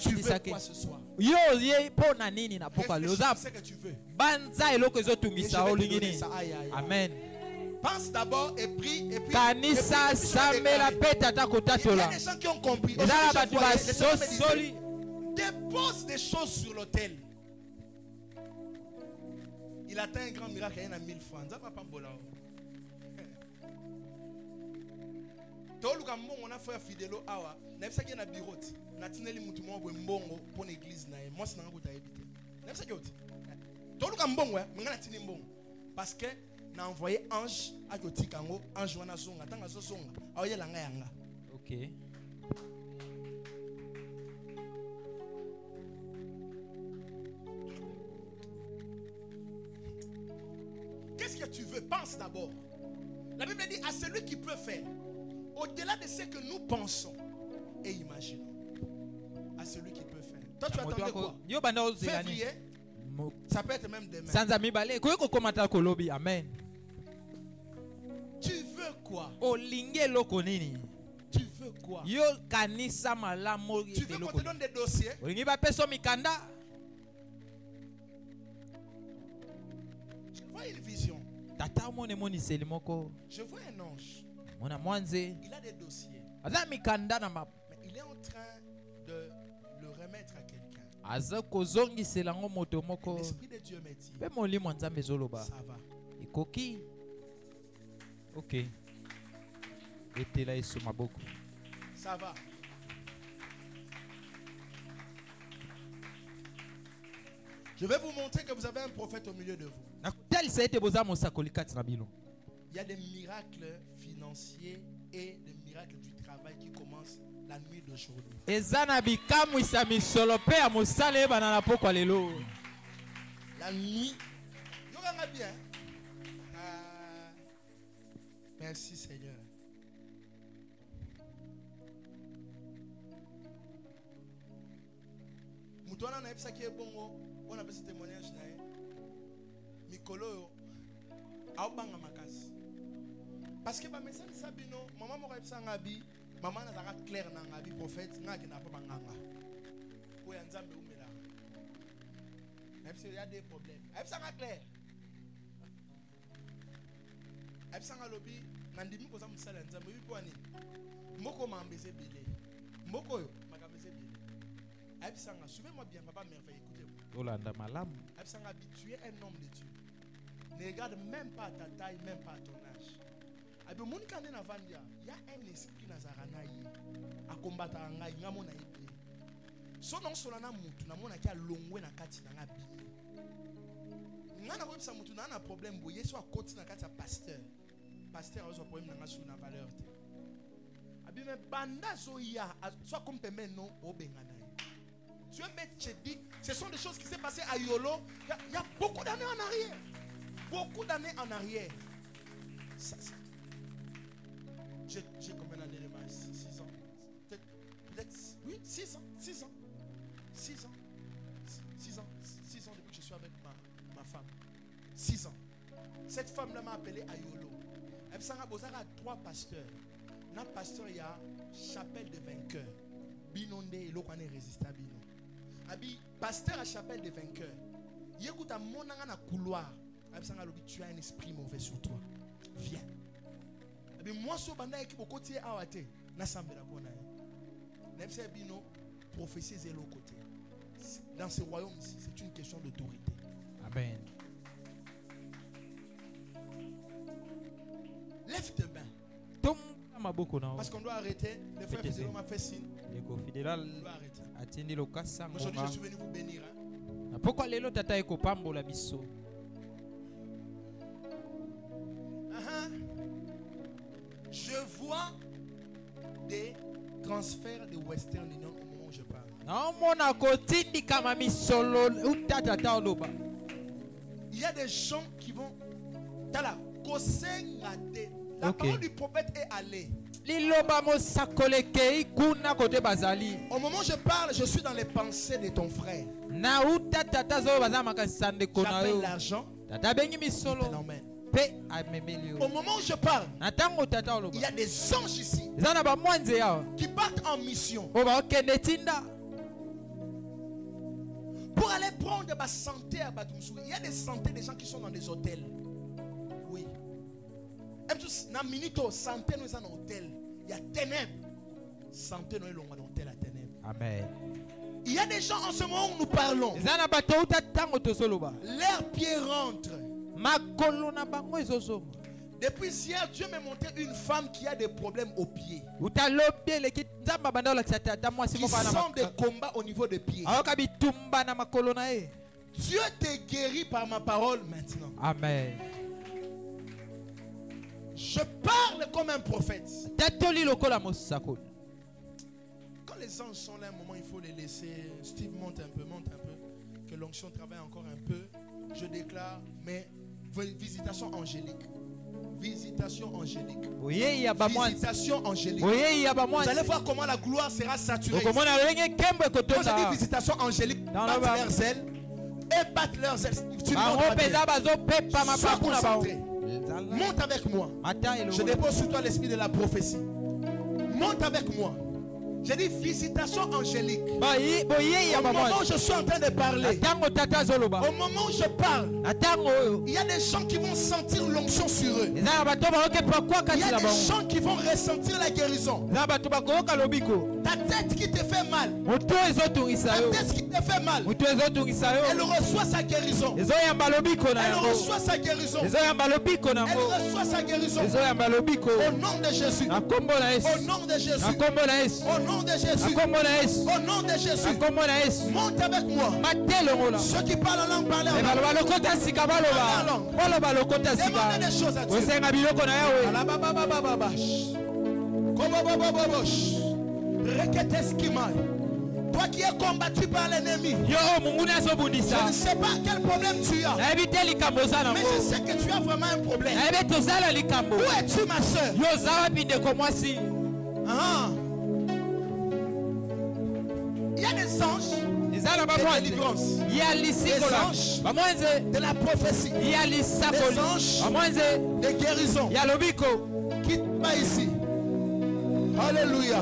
Tu veux quoi ce soir? Réfléchis ce que tu veux. Amen. Pense d'abord et prie. Il y a des gens qui ont compris. Dépose des choses sur l'autel. Il atteint un grand miracle, il y en a 1000 francs. Toluka mbongo na frère Fidelo awa na bisa na bureau na tineli mutu mo mbongo pour l'église na moi sina ngota ebite na bisa kyoti toluka mbongo nga na tini mbongo parce que na envoyé ange a kyoti kango ange wana zonga tanga zo zonga aoyela nga yanga. OK. Qu'est-ce que tu veux? Pense d'abord. La Bible dit à celui qui peut faire au-delà de ce que nous pensons et imaginons. À celui qui peut faire. Toi, tu attendais quoi? Février. Ça peut être même demain. Amen. Tu veux quoi? Tu veux quoi? Tu veux qu'on te donne des dossiers? Je vois une vision. Je vois un ange. Il a des dossiers. Mais il est en train de le remettre à quelqu'un. L'Esprit de Dieu me dit ça va. OK. Ça va. Je vais vous montrer que vous avez un prophète au milieu de vous. Il y a des miracles financiers et des miracles du travail qui commencent la nuit d'aujourd'hui. La nuit. Bien. Merci Seigneur. On a fait ce témoignage. Mikolo aobanga makasi. Parce que ba message sabino maman mo kaipsa ngabi maman na zaka clair na ngabi prophète ngaki na pa banganga. Ko ya nzambe umela. Il y a des problèmes. Aipsa nga clair. Aipsa nga lobi nandimi ko za musala nzambe bipwani. Moko mambeze bile. Moko yo makambeze bile. Aipsa nga suivez-moi bien papa merveilleux écoutez-moi. Olanda malam. Aipsa nga tu es un homme de Dieu. Ne regarde même pas ta taille, même pas ton âge. Il y a un esprit Nazaranaï à combattre en Gaï. Son nom solana mutu na mona ki alongwe na kati na ngabi. Ngana ko bisa mutu na na problème boye so akoti na kati ya pasteur. Pasteur a problème na ngasu na valeur te. Abi me banda so ya so comme peme non obengana. Tu me dis, ce sont des choses qui s'est passées à Yolo il y a beaucoup d'années en arrière. Beaucoup d'années en arrière. Ça, j'ai combien d'années de ma 6 ans. Peut-être, oui, 6 ans. 6 ans. 6 ans. 6 ans. 6 ans depuis que je suis avec ma femme. 6 ans. Cette femme-là m'a appelé à Yolo. Elle a 3 pasteurs. Dans le pasteur, il y a chapelle de vainqueurs. Binonde et l'okwane résista bino. Abi, pasteur à chapelle de vainqueurs. Il écoute à mon na couloir. Tu as un esprit mauvais sur toi. Viens. Mais moi, ce banda qui au côté awate, n'assemble la bonne. N'importe bino prophéties et l'autre côté. Dans ce royaume-ci, c'est une question d'autorité. Amen. Lève tes mains. Parce qu'on doit arrêter. Le frère Fidélo m'a fait signe. On doit arrêter. Aujourd'hui, je suis venu vous bénir. Pourquoi les autres tata eko pambola biso? Je vois des transferts de Western Union au moment où je parle. Il y a des gens qui vont. La parole du prophète est allée. Au moment où je parle, je suis dans les pensées de ton frère. J'appelle l'argent. Au moment où je parle, il y a des anges ici qui partent en mission pour aller prendre ma santé à Batumsou. Il y a des santé des gens qui sont dans des hôtels. Oui. Santé nous dans un hôtel. Il y a ténèbres. Santé nous dans un hôtel à ténèbres. Amen. Il y a des gens en ce moment où nous parlons. Leurs pieds rentrent. Depuis hier, Dieu m'a montré une femme qui a des problèmes aux pieds. Qui sont des combats au niveau des pieds. Dieu te guérit par ma parole maintenant. Amen. Je parle comme un prophète. Quand les anges sont là, un moment, il faut les laisser. Steve, monte un peu. Que l'onction travaille encore un peu. Je déclare, mais visitation angélique. Visitation angélique. Visitation angélique. Vous allez voir comment la gloire sera saturée. Quand je dis visitation angélique, battent leurs ailes. Et battent leurs ailes. Sois concentré. Monte avec moi. Je dépose sur toi l'esprit de la prophétie. Monte avec moi. J'ai dit visitation angélique. Au moment où je suis en train de parler, au moment où je parle, il y a des gens qui vont sentir l'onction sur eux. Il y a des gens qui vont ressentir la guérison. Ta tête qui te fait mal, ta tête qui te fait mal, elle reçoit sa guérison. Elle reçoit sa guérison. Elle reçoit sa guérison. Au nom de Jésus. Au nom de Jésus. Au nom de Jésus. Au nom de Jésus. Monte avec moi. Ceux qui parlent en langue, parlent en langue. Demandez des choses à Dieu. Toi qui es combattu par l'ennemi, je ne sais pas quel problème tu as, mais je sais que tu as vraiment un problème. Où es-tu, ma soeur? Il y a des anges de délivrance, les anges de la prophétie, les anges de guérison. Quitte-moi ici. Alléluia.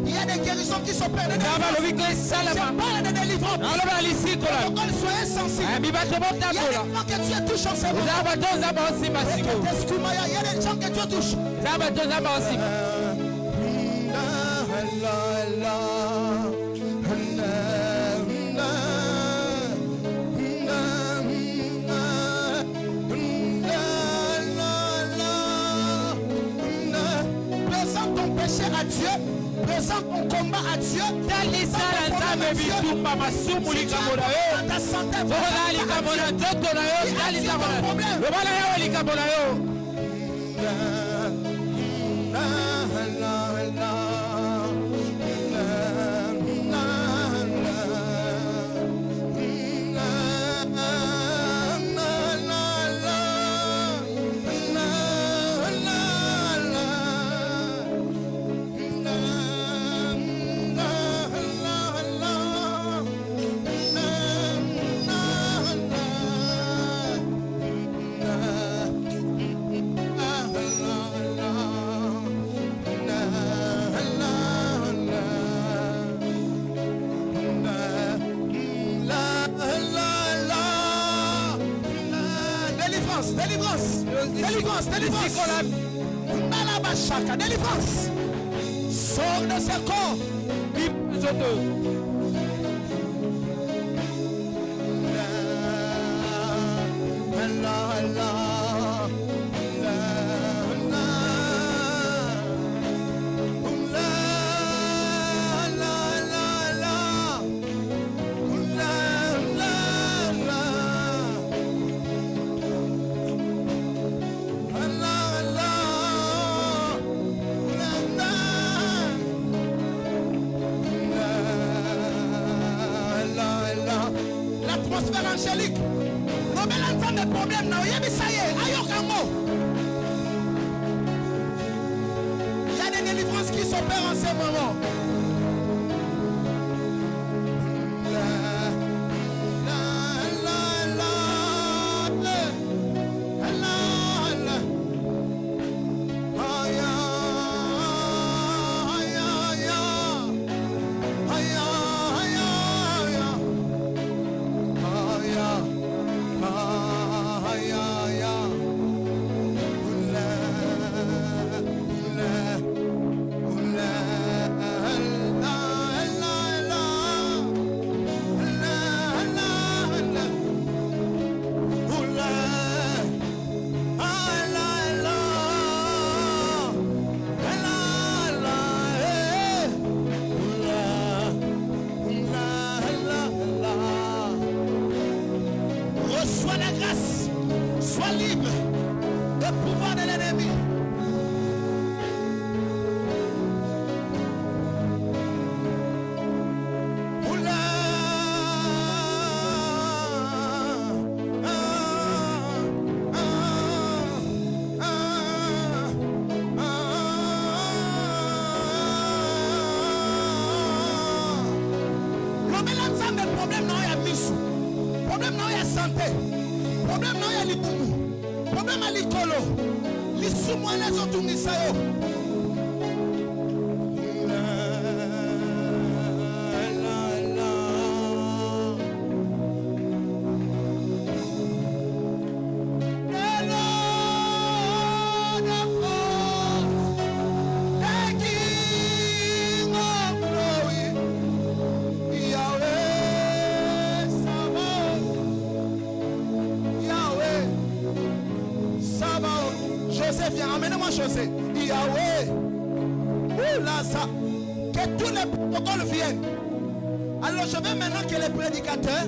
Il y a des guérisons qui s'opèrent. Je parle de délivrance. Soyez sensibles. Il y a des gens que Dieu touche en ce moment. Il y a des gens que Dieu touche. Présente ton péché à Dieu. Présente ton combat à Dieu. Si tu as ta santé, délivrance. Sors de ce corps. L'atmosphère angélique. Nous avons des problèmes. Il y a des délivrances qui s'opèrent en ce moment. Reçois la grâce, sois libre du pouvoir de l'ennemi. Problème non ya libumu. Problème à likolo. Lisumwa lezo tungisa yo. José, viens, amène-moi José. Yahweh, Là, ça. Que tous les protocoles viennent. Alors je veux maintenant que les prédicateurs,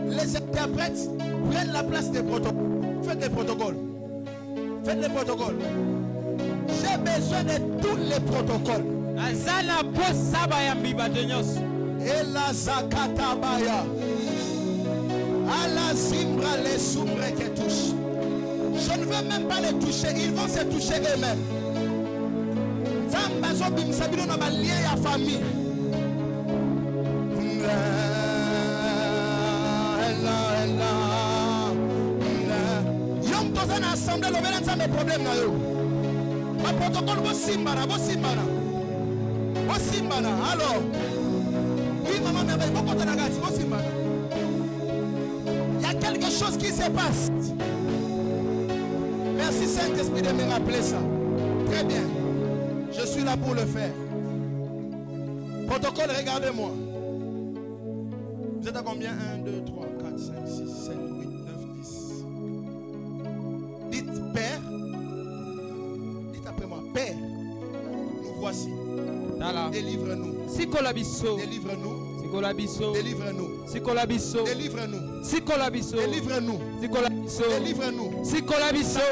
les interprètes prennent la place des protocoles. Faites des protocoles. Faites des protocoles. J'ai besoin de tous les protocoles. Et la Zakatabaya. À la Zimbra, les sombres qui touchent. Je ne veux même pas les toucher. Ils vont se toucher eux-mêmes. Zambazo bim sabino na balien ya famille. Yom toza na assemblée lo bela nzambe problème na yo. Ma protocole bo simbana. Alors, oui maman merveille, bo kota na gati bo simbana. Il y a quelque chose qui se passe. Merci Saint-Esprit de me rappeler ça. Très bien. Je suis là pour le faire. Protocole, regardez-moi. Vous êtes à combien? 1, 2, 3, 4, 5, 6, 7, 8, 9, 10. Dites Père. Dites après moi. Père. Nous voici. Délivre-nous. Délivre-nous. Délivre-nous. Délivre-nous. Délivre-nous. Délivre-nous. Délivre-nous. Ça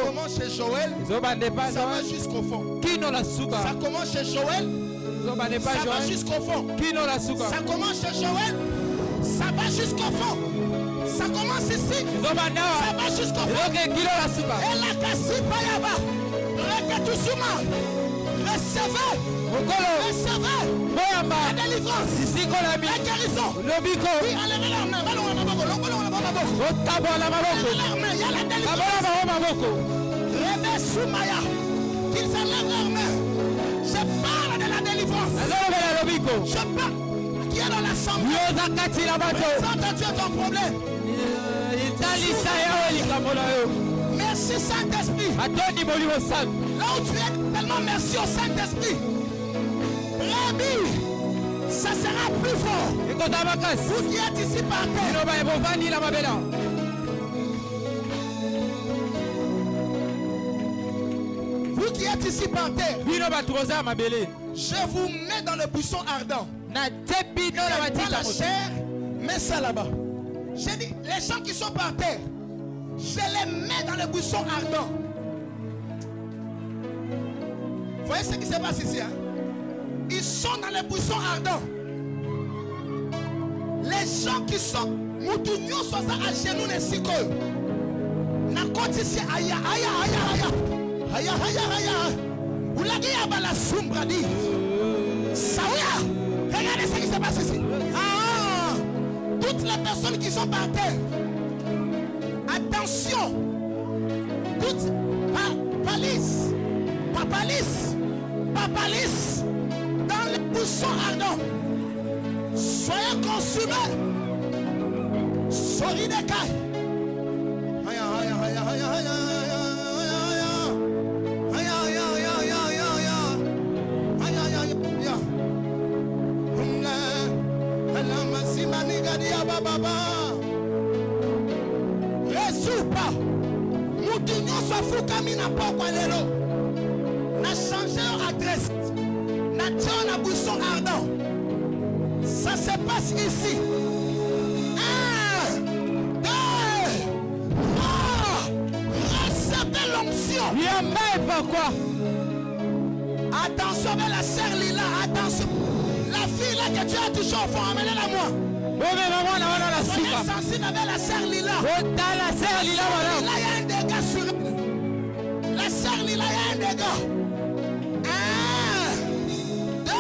commence chez Joël. Ça va jusqu'au fond. Ça commence chez Joël. Ça va jusqu'au fond. Ça commence chez Joël. Ça va jusqu'au fond. Ça commence ici. Ça va jusqu'au fond. Et la Kassipa Yaba. Recevez. Recevez la délivrance, la guérison. Oui, enlevez leurs mains. Il y a la délivrance. Réveille Soumaya. Qu'ils enlèvent leurs mains. Je parle de la délivrance. Je parle. Qui est dans l'assemblée? Présente Dieu ton problème. Merci Saint-Esprit. Là où tu es, tellement merci au Saint-Esprit. Rabbi, ça sera plus fort. Vous qui êtes ici par terre. Vous qui êtes ici par terre. Je vous mets dans le buisson ardent. Pas la chair, mets ça là-bas. J'ai dit, les gens qui sont par terre, je les mets dans le buisson ardent. Vous voyez ce qui se passe ici, hein? Ils sont dans les buissons ardents. Les gens qui sont Moutounio sont à genoux les sikoy. Na côté ici aya. Oulagi abala sombra di. Saouya. Regardez ce qui se passe ici. Toutes les personnes qui sont par terre. Attention. Toutes papalis. Dans les buissons ardents. Soyez consumés. Sorry de kai. Reçu pas. Moutinho soit fou comme il n'a pas quoi l'élo. N'a changé l'adresse. N'a tiré un buisson ardent. Ça se passe ici. 1, 2, 3. Recevez l'onction. Pourquoi? Attention avec la sœur Lila. Attention. La fille là que tu as toujours au fond, amenez-la moi. Soyez sensible avec la sœur Lila. Il y a un dégât sur elle. La sœur Lila, il y a un dégât. 1, 2,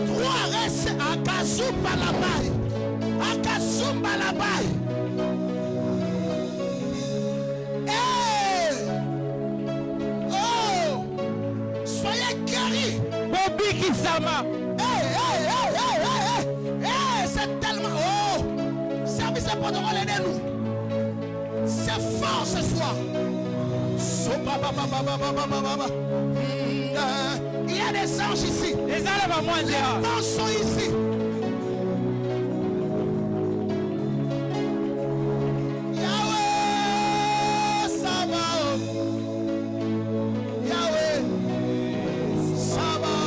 3. Reste à Kazumba la-bas. À Kazumba la-bas. Oh! Soyez guéris. Bobby Kisama. C'est tellement. Oh! Service pour nous aider nous. C'est fort ce soir. Il y a des anges ici. Les anges sont ici. Yahweh, ça va. Yahweh, ça va.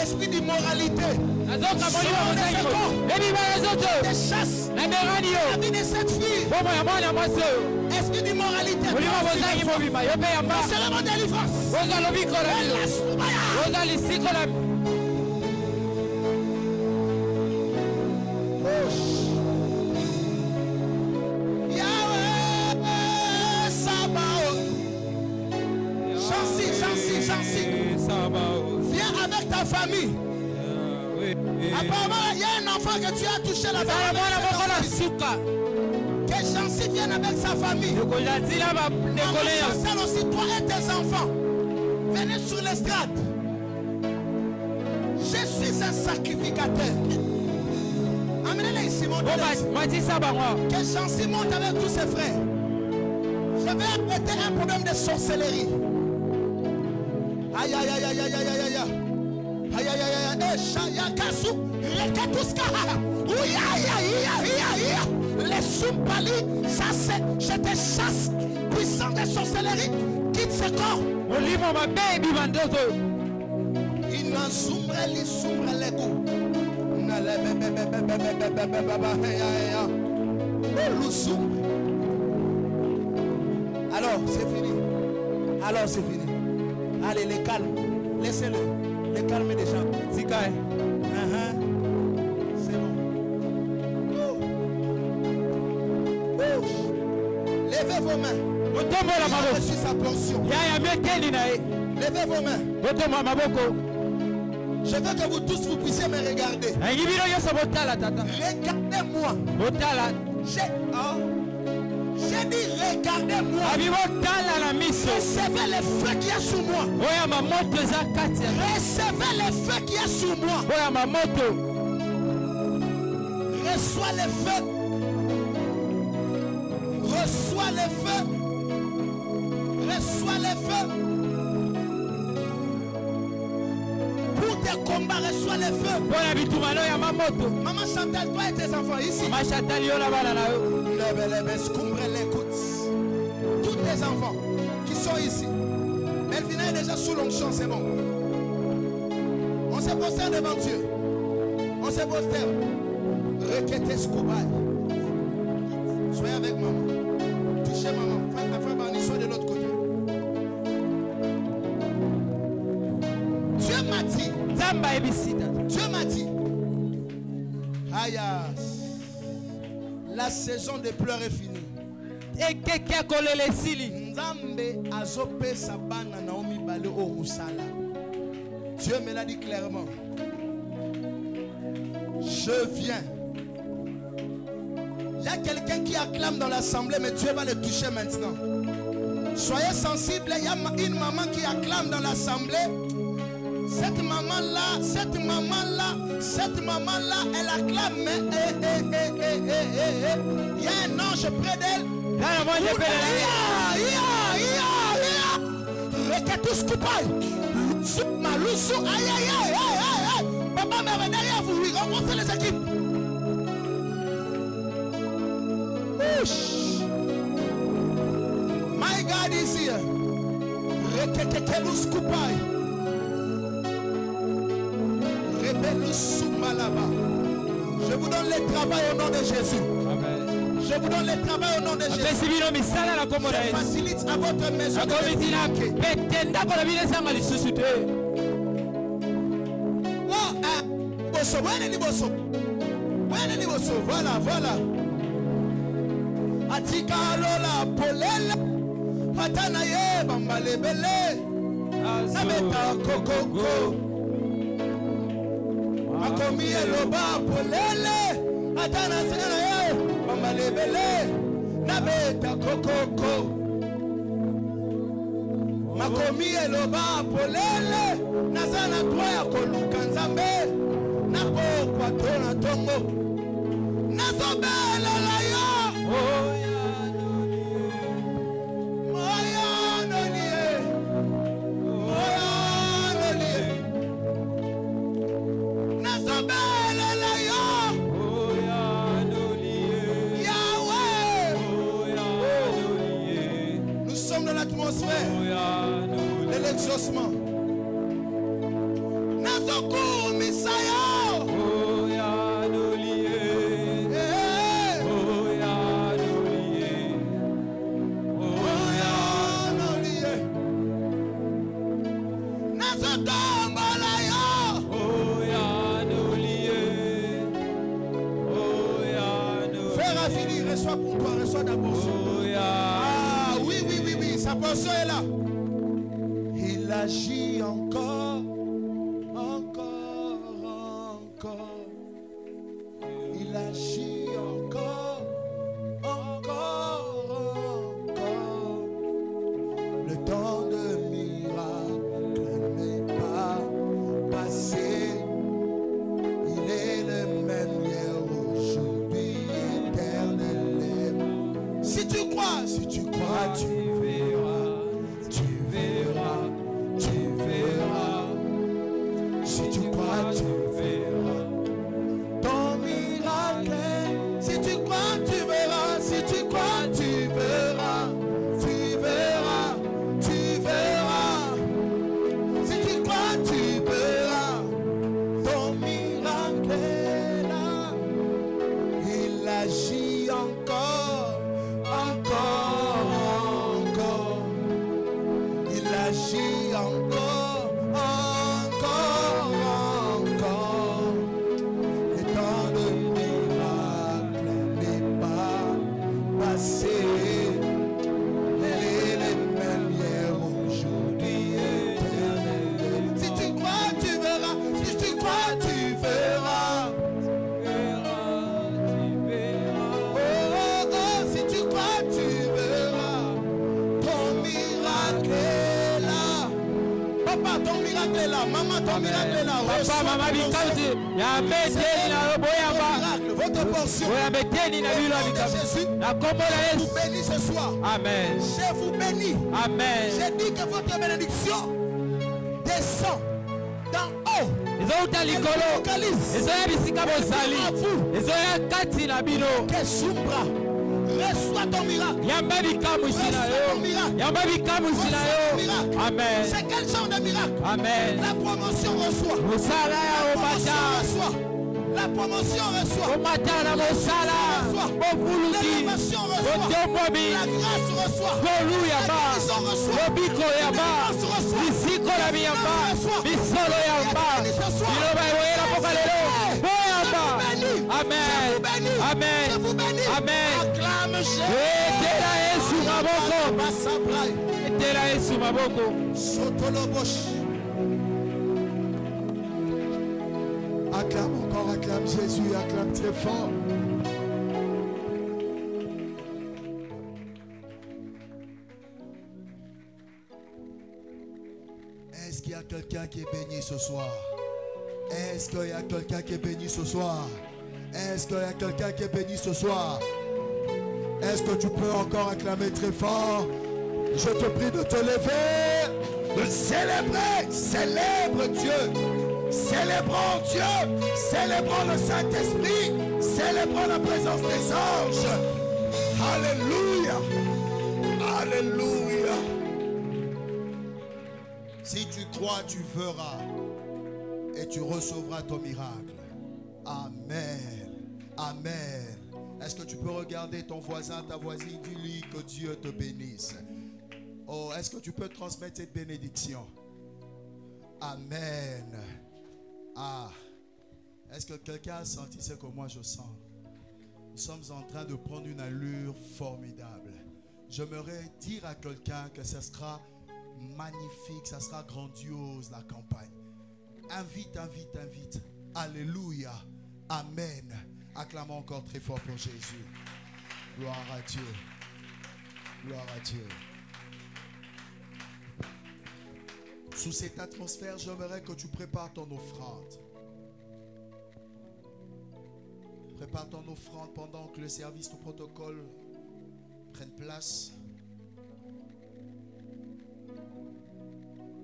l'esprit d'immoralité. Des chasses. La vie de cette fille. Esprit d'immoralité. C'est la délivrance. Viens avec ta famille. Apparemment, il y a un enfant que tu as touché là-bas. Que Jancy vienne avec sa famille. Maman aussi, toi et tes enfants. Venez sur l'estrade. Je suis un sacrificateur. Amenez-les ici, mon Dieu. Que Jancy monte avec tous ses frères. Je vais arrêter un problème de sorcellerie. Aïe aïe aïe aïe aïe aïe aïe aïe aïe aïe aïe aïe Shaya Kasu Rekatuska Ouya aïe aïe aïe aïe les Sumpali, ça c'est je te chasse puissant de sorcellerie quitte ce corps. Olimo ma baby mandozo Ina sumbre li sumbre lego Na le alors c'est fini. Alors c'est fini. Allez, les calmes. Laissez-le. Les calmer déjà. Zika. C'est bon. Levez vos mains. Il a reçu sa portion. Levez vos mains. Je veux que vous tous vous puissiez me regarder. Regardez-moi. J'ai dit regardez-moi. Recevez le feu qui est sur moi. Recevez le feu qui est sur moi. Reçois le feu. Reçois le feu. Reçois le feu. Pour tes combats, reçois le feu. Maman Chantal, toi et tes enfants ici. Tous tes enfants qui sont ici. Melvina est déjà sous l'onction, c'est bon. On se posterne devant Dieu. On se posterne. Requêtez ce courage. Soyez avec maman. Touchez maman. Frère Barney, soyez de l'autre côté. Dieu m'a dit. Dieu m'a dit. Aïe. La saison des pleurs est finie. Dieu me l'a dit clairement. Je viens. Il y a quelqu'un qui acclame dans l'assemblée, mais Dieu va le toucher maintenant. Soyez sensibles, il y a une maman qui acclame dans l'assemblée. Cette maman-là, elle acclame, mais il y a un ange près d'elle. Reketus Kupai. Maloussou, aïe. Papa me venait derrière vous, lui rencontrer les équipes. My God is here. Reketus Kupai. Je vous donne le travail au nom de Jésus. Amen. Je vous donne le travail au nom de Jésus. Je facilite à votre maison de voilà. Atika lola polele. Atana ye bambalebele. Nabeta kokoko. Makomi eloba polele. Atana sena ye bambalebele. Nabeta kokoko. Makomi eloba polele. Nazana toya koluka nzambe. Nabo kwa tona tongo. Nazobela la yo. Oh ya nolie. Nazobela la yo. Oh ya nolie. Yahweh. Oh ya nolie. Nous sommes dans l'atmosphère de l'exaucement. Nazoko. Frère a fini, reçois pour toi, reçois ta portion. Ah oui, oui, oui, oui, sa portion est là. Il agit encore, encore, encore. Il agit encore, encore, encore. Le temps de miracle n'est pas passé. Il est le même hier, aujourd'hui, éternel. Si tu crois, tu verras, tu verras, tu verras. Si tu crois, tu verras ton miracle. Si tu crois, tu verras. Si tu crois, tu verras. Tu verras, tu verras. Si tu crois, tu verras ton miracle est là. Il agit encore, encore, encore. Il agit encore, encore, encore. Le temps de miracle n'est pas passé. Il est le même hier, aujourd'hui, éternel. Si tu crois, tu verras. Si tu crois, tu verras. Oh, oh, oh, si tu crois, tu verras. Ton miracle est là. Papa, ton miracle est là. Maman, ton miracle est là. Papa, maman, bikauti. Ya beteni na robo yamba. Votre portion. Oya beteni na bilo Jésus, bikauti. Na kombo la vous Yesu. bénis ce soir. Amen. Je vous bénis. Amen. J'ai dit que votre bénédiction descend d'en haut. Ezouta likolo. Localise. Ezoya bisika bosali. À vous. Ezoya kati na bino. Que sombra. Reçois ton miracle. Yamba bikamusi na yo. Yamba bikamusi na yo. Amen. C'est quel genre de miracle? Amen. La promotion reçoit. Mosala ya La omata. promotion reçoit. La promotion reçoit. Omata na mosala. Bobuluki. L'élévation reçoit. Botomobi. La grâce reçoit. Bolu La yamba. guérison reçoit. Bobiko yamba. Bisiko na biyamba. Bisolo yamba. Biloba ewoyela poka lelo. Boyamba. Amen. Amen. Je vous bénis. Amen. Acclame Jésus. Etela Yesu maboko. Basabrai. Etela Yesu maboko. Sotolobosh. Acclame encore, acclame Jésus, acclame très fort. Est-ce qu'il y a quelqu'un qui est béni ce soir? Est-ce qu'il y a quelqu'un qui est béni ce soir? Est-ce qu'il y a quelqu'un qui est béni ce soir? Est-ce que tu peux encore acclamer très fort? Je te prie de te lever, de célébrer. Célèbre Dieu. Célébrons Dieu. Célébrons le Saint-Esprit. Célébrons la présence des anges. Alléluia. Alléluia. Si tu crois, tu feras. Et tu recevras ton miracle. Amen. Amen. Est-ce que tu peux regarder ton voisin, ta voisine, dis-lui que Dieu te bénisse. Oh, est-ce que tu peux transmettre cette bénédiction? Amen. Ah, est-ce que quelqu'un a senti ce que moi je sens? Nous sommes en train de prendre une allure formidable. J'aimerais dire à quelqu'un que ce sera magnifique, ça sera grandiose la campagne. Invite, invite, invite. Alléluia. Amen. Acclamons encore très fort pour Jésus. Gloire à Dieu. Gloire à Dieu. Sous cette atmosphère, j'aimerais que tu prépares ton offrande. Prépare ton offrande pendant que le service de protocole prenne place.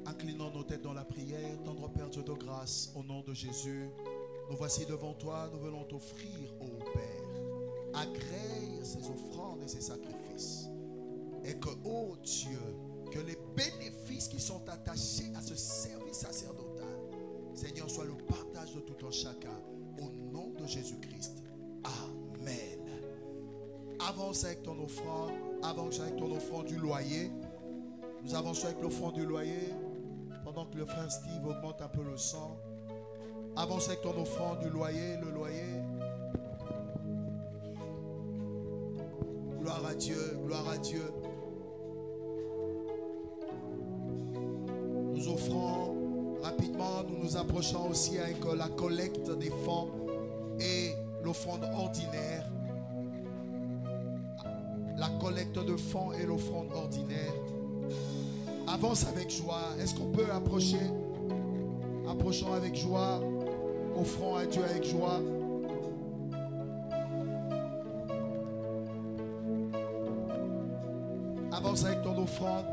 Inclinons nos têtes dans la prière. Tendre Père Dieu de grâce, au nom de Jésus, nous voici devant toi. Nous voulons t'offrir, ô Père, agrée ces offrandes et ces sacrifices. Et que, ô Dieu, que les bénéfices qui sont attachés à ce service sacerdotal, Seigneur, soient le partage de tout un chacun. Au nom de Jésus-Christ. Amen. Avance avec ton offrande. Avance avec ton offrande du loyer. Nous avançons avec l'offrande du loyer. Pendant pendant que le frère Steve augmente un peu le son, avance avec ton offrande du loyer, le loyer. Gloire à Dieu, gloire à Dieu. Nous offrons rapidement, nous nous approchons aussi avec la collecte des fonds et l'offrande ordinaire. La collecte de fonds et l'offrande ordinaire. Avance avec joie. Est-ce qu'on peut approcher? Approchons avec joie. Offrons à Dieu avec joie. Avance avec ton offrande.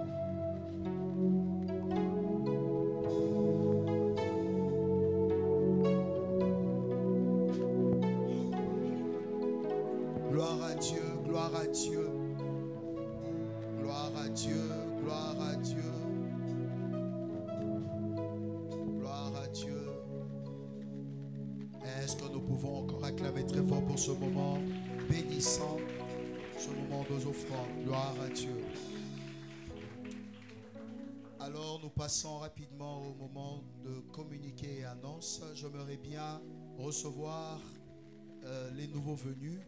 Gloire à Dieu, gloire à Dieu. Gloire à Dieu, gloire à Dieu. Gloire à Dieu. Est-ce que nous pouvons encore acclamer très fort pour ce moment bénissant, ce moment de offrandes? Gloire à Dieu. Alors nous passons rapidement au moment de communiquer et annonce. J'aimerais bien recevoir les nouveaux venus,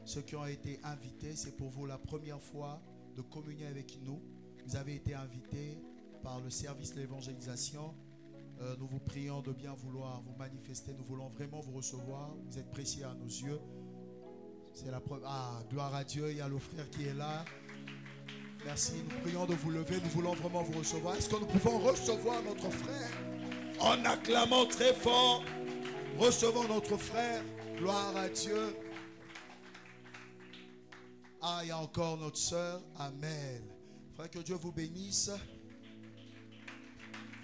ceux qui ont été invités. C'est pour vous la première fois de communier avec nous. Vous avez été invités par le service de l'évangélisation. Nous vous prions de bien vouloir vous manifester. Nous voulons vraiment vous recevoir. Vous êtes précieux à nos yeux. C'est la preuve. Ah, gloire à Dieu. Il y a le frère qui est là. Merci. Nous prions de vous lever. Nous voulons vraiment vous recevoir. Est-ce que nous pouvons recevoir notre frère en acclamant très fort? Recevons notre frère. Gloire à Dieu. Ah, il y a encore notre sœur. Amen. Frère, que Dieu vous bénisse.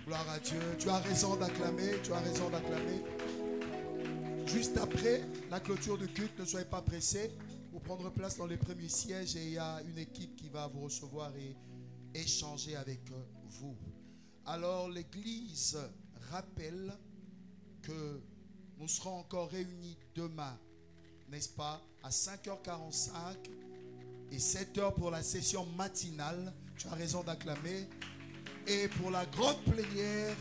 Gloire à Dieu. Tu as raison d'acclamer. Tu as raison d'acclamer. Juste après la clôture du culte, ne soyez pas pressés. Vous prendrez place dans les premiers sièges et il y a une équipe qui va vous recevoir et échanger avec vous. Alors, l'Église rappelle que nous serons encore réunis demain, n'est-ce pas, à 5h45 et 7h pour la session matinale. Tu as raison d'acclamer. Et pour la grande plénière,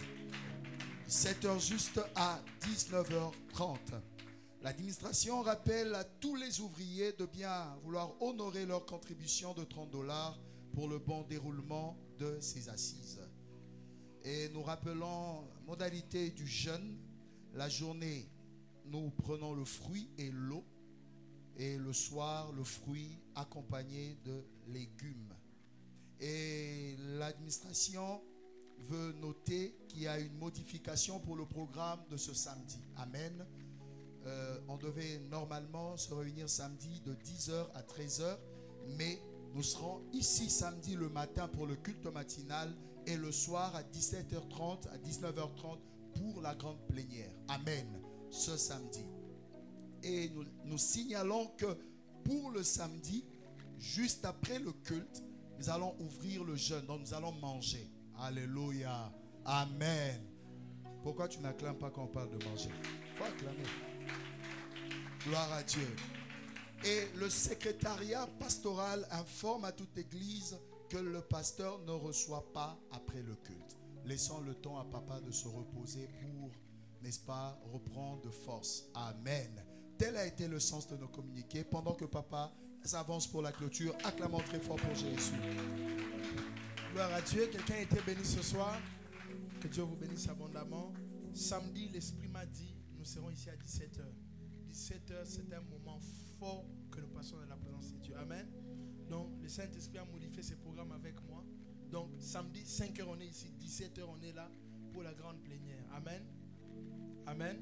7h juste à 19h30. L'administration rappelle à tous les ouvriers de bien vouloir honorer leur contribution de $30 pour le bon déroulement de ces assises. Et nous rappelons modalité du jeûne. La journée, nous prenons le fruit et l'eau. Et le soir, le fruit accompagné de légumes. Et l'administration veut noter qu'il y a une modification pour le programme de ce samedi. Amen. On devait normalement se réunir samedi de 10h à 13h, mais nous serons ici samedi le matin pour le culte matinal et le soir à 17h30 à 19h30 pour la grande plénière. Amen. Ce samedi. Et nous signalons que pour le samedi, juste après le culte, nous allons ouvrir le jeûne. Donc nous allons manger. Alléluia. Amen. Pourquoi tu n'acclames pas quand on parle de manger? Il faut acclamer. Gloire à Dieu. Et le secrétariat pastoral informe à toute église que le pasteur ne reçoit pas après le culte. Laissons le temps à papa de se reposer pour, n'est-ce pas, reprendre de force. Amen. Tel a été le sens de nos communiqués. Pendant que papa s'avance pour la clôture, acclamons très fort pour Jésus. Gloire à Dieu. Quelqu'un a été béni ce soir. Que Dieu vous bénisse abondamment. Samedi, l'Esprit m'a dit, nous serons ici à 17h. 17h, c'est un moment fort que nous passons dans la présence de Dieu. Amen. Donc, le Saint-Esprit a modifié ses programmes avec moi. Donc, samedi, 5h, on est ici. 17h, on est là pour la grande plénière. Amen. Amen.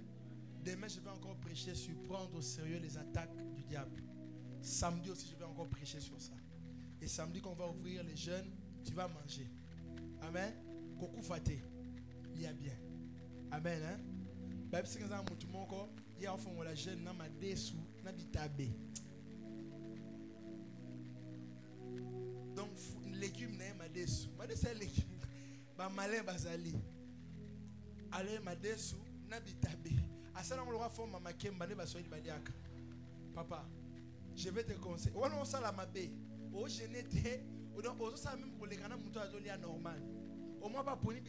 Demain, je vais encore prêcher sur prendre au sérieux les attaques du diable. Samedi aussi, je vais encore prêcher sur ça. Et samedi, quand on va ouvrir les jeûnes, tu vas manger. Amen. Koku faté. Il y a bien. Amen. Hein? Bible c'est que ça mutu moko ya ofon la jeune na madesu na bitabe. Donc légumes na madesu. Madesu c'est légumes. Ba malin bazali. Allez madesu na bitabe. Asala on aura forme mama kemba ne baso badiaka. Papa, je vais te conseiller. On on sala mabe. O genete, o ça même pour les gana mutu azoli normal. Au moins, pas pour une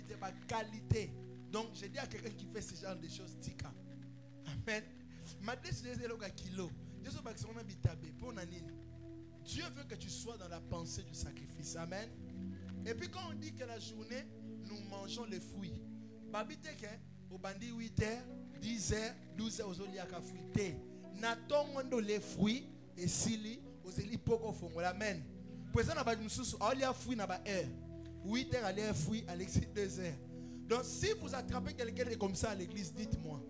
qualité. Donc, je dis à quelqu'un qui fait ce genre de choses, tika. Amen. Dieu veut que tu sois dans la pensée du sacrifice. Amen. Et puis quand on dit que la journée, nous mangeons les fruits. Babite ke, au bandi 8h, 10h, 12h, aux oliaka fruité. N'attendons les fruits et s'ili, aux élipoko fongo. Amen. Pour ça, on a dit, on a fruits, on a 8h, aller un fruit, à l'exit 2h. Donc, si vous attrapez quelqu'un comme ça à l'église, dites-moi.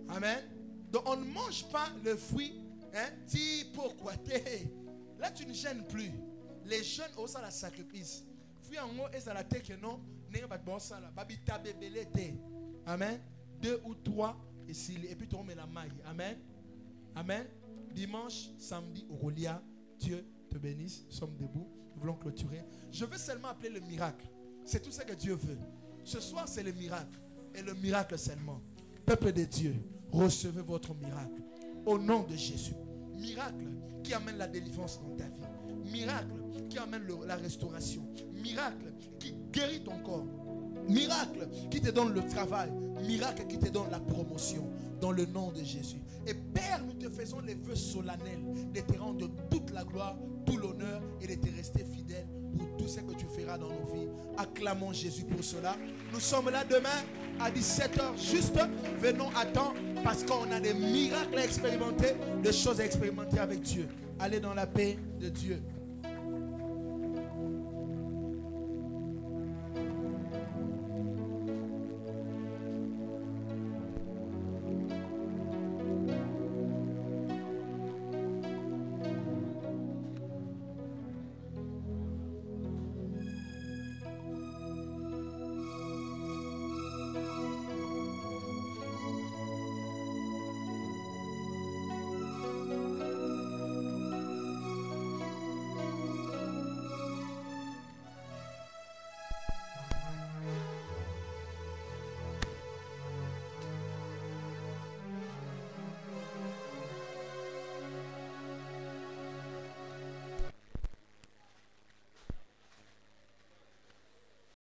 Amen. Donc, on ne mange pas le fruit. Hein? Pourquoi? Là, tu ne gênes plus. Les jeunes ont ça la sacrifice. Fruit en haut, et ça la tête que non. Amen. 2 ou 3 et puis tu remets la maille. Amen. Amen. Dimanche, samedi, au Rolia, Dieu te bénisse. Nous sommes debout. Nous voulons clôturer. Je veux seulement appeler le miracle. C'est tout ce que Dieu veut. Ce soir, c'est le miracle. Et le miracle seulement. Peuple de Dieu, recevez votre miracle. Au nom de Jésus. Miracle qui amène la délivrance dans ta vie. Miracle qui amène la restauration. Miracle qui guérit ton corps. Miracle qui te donne le travail. Miracle qui te donne la promotion. Dans le nom de Jésus. Et Père, nous te faisons les vœux solennels de te rendre toute la gloire, tout l'honneur et de te rester fidèle pour tout ce que tu feras dans nos vies. Acclamons Jésus pour cela. Nous sommes là demain à 17h juste. Venons à temps parce qu'on a des miracles à expérimenter, des choses à expérimenter avec Dieu. Allez dans la paix de Dieu.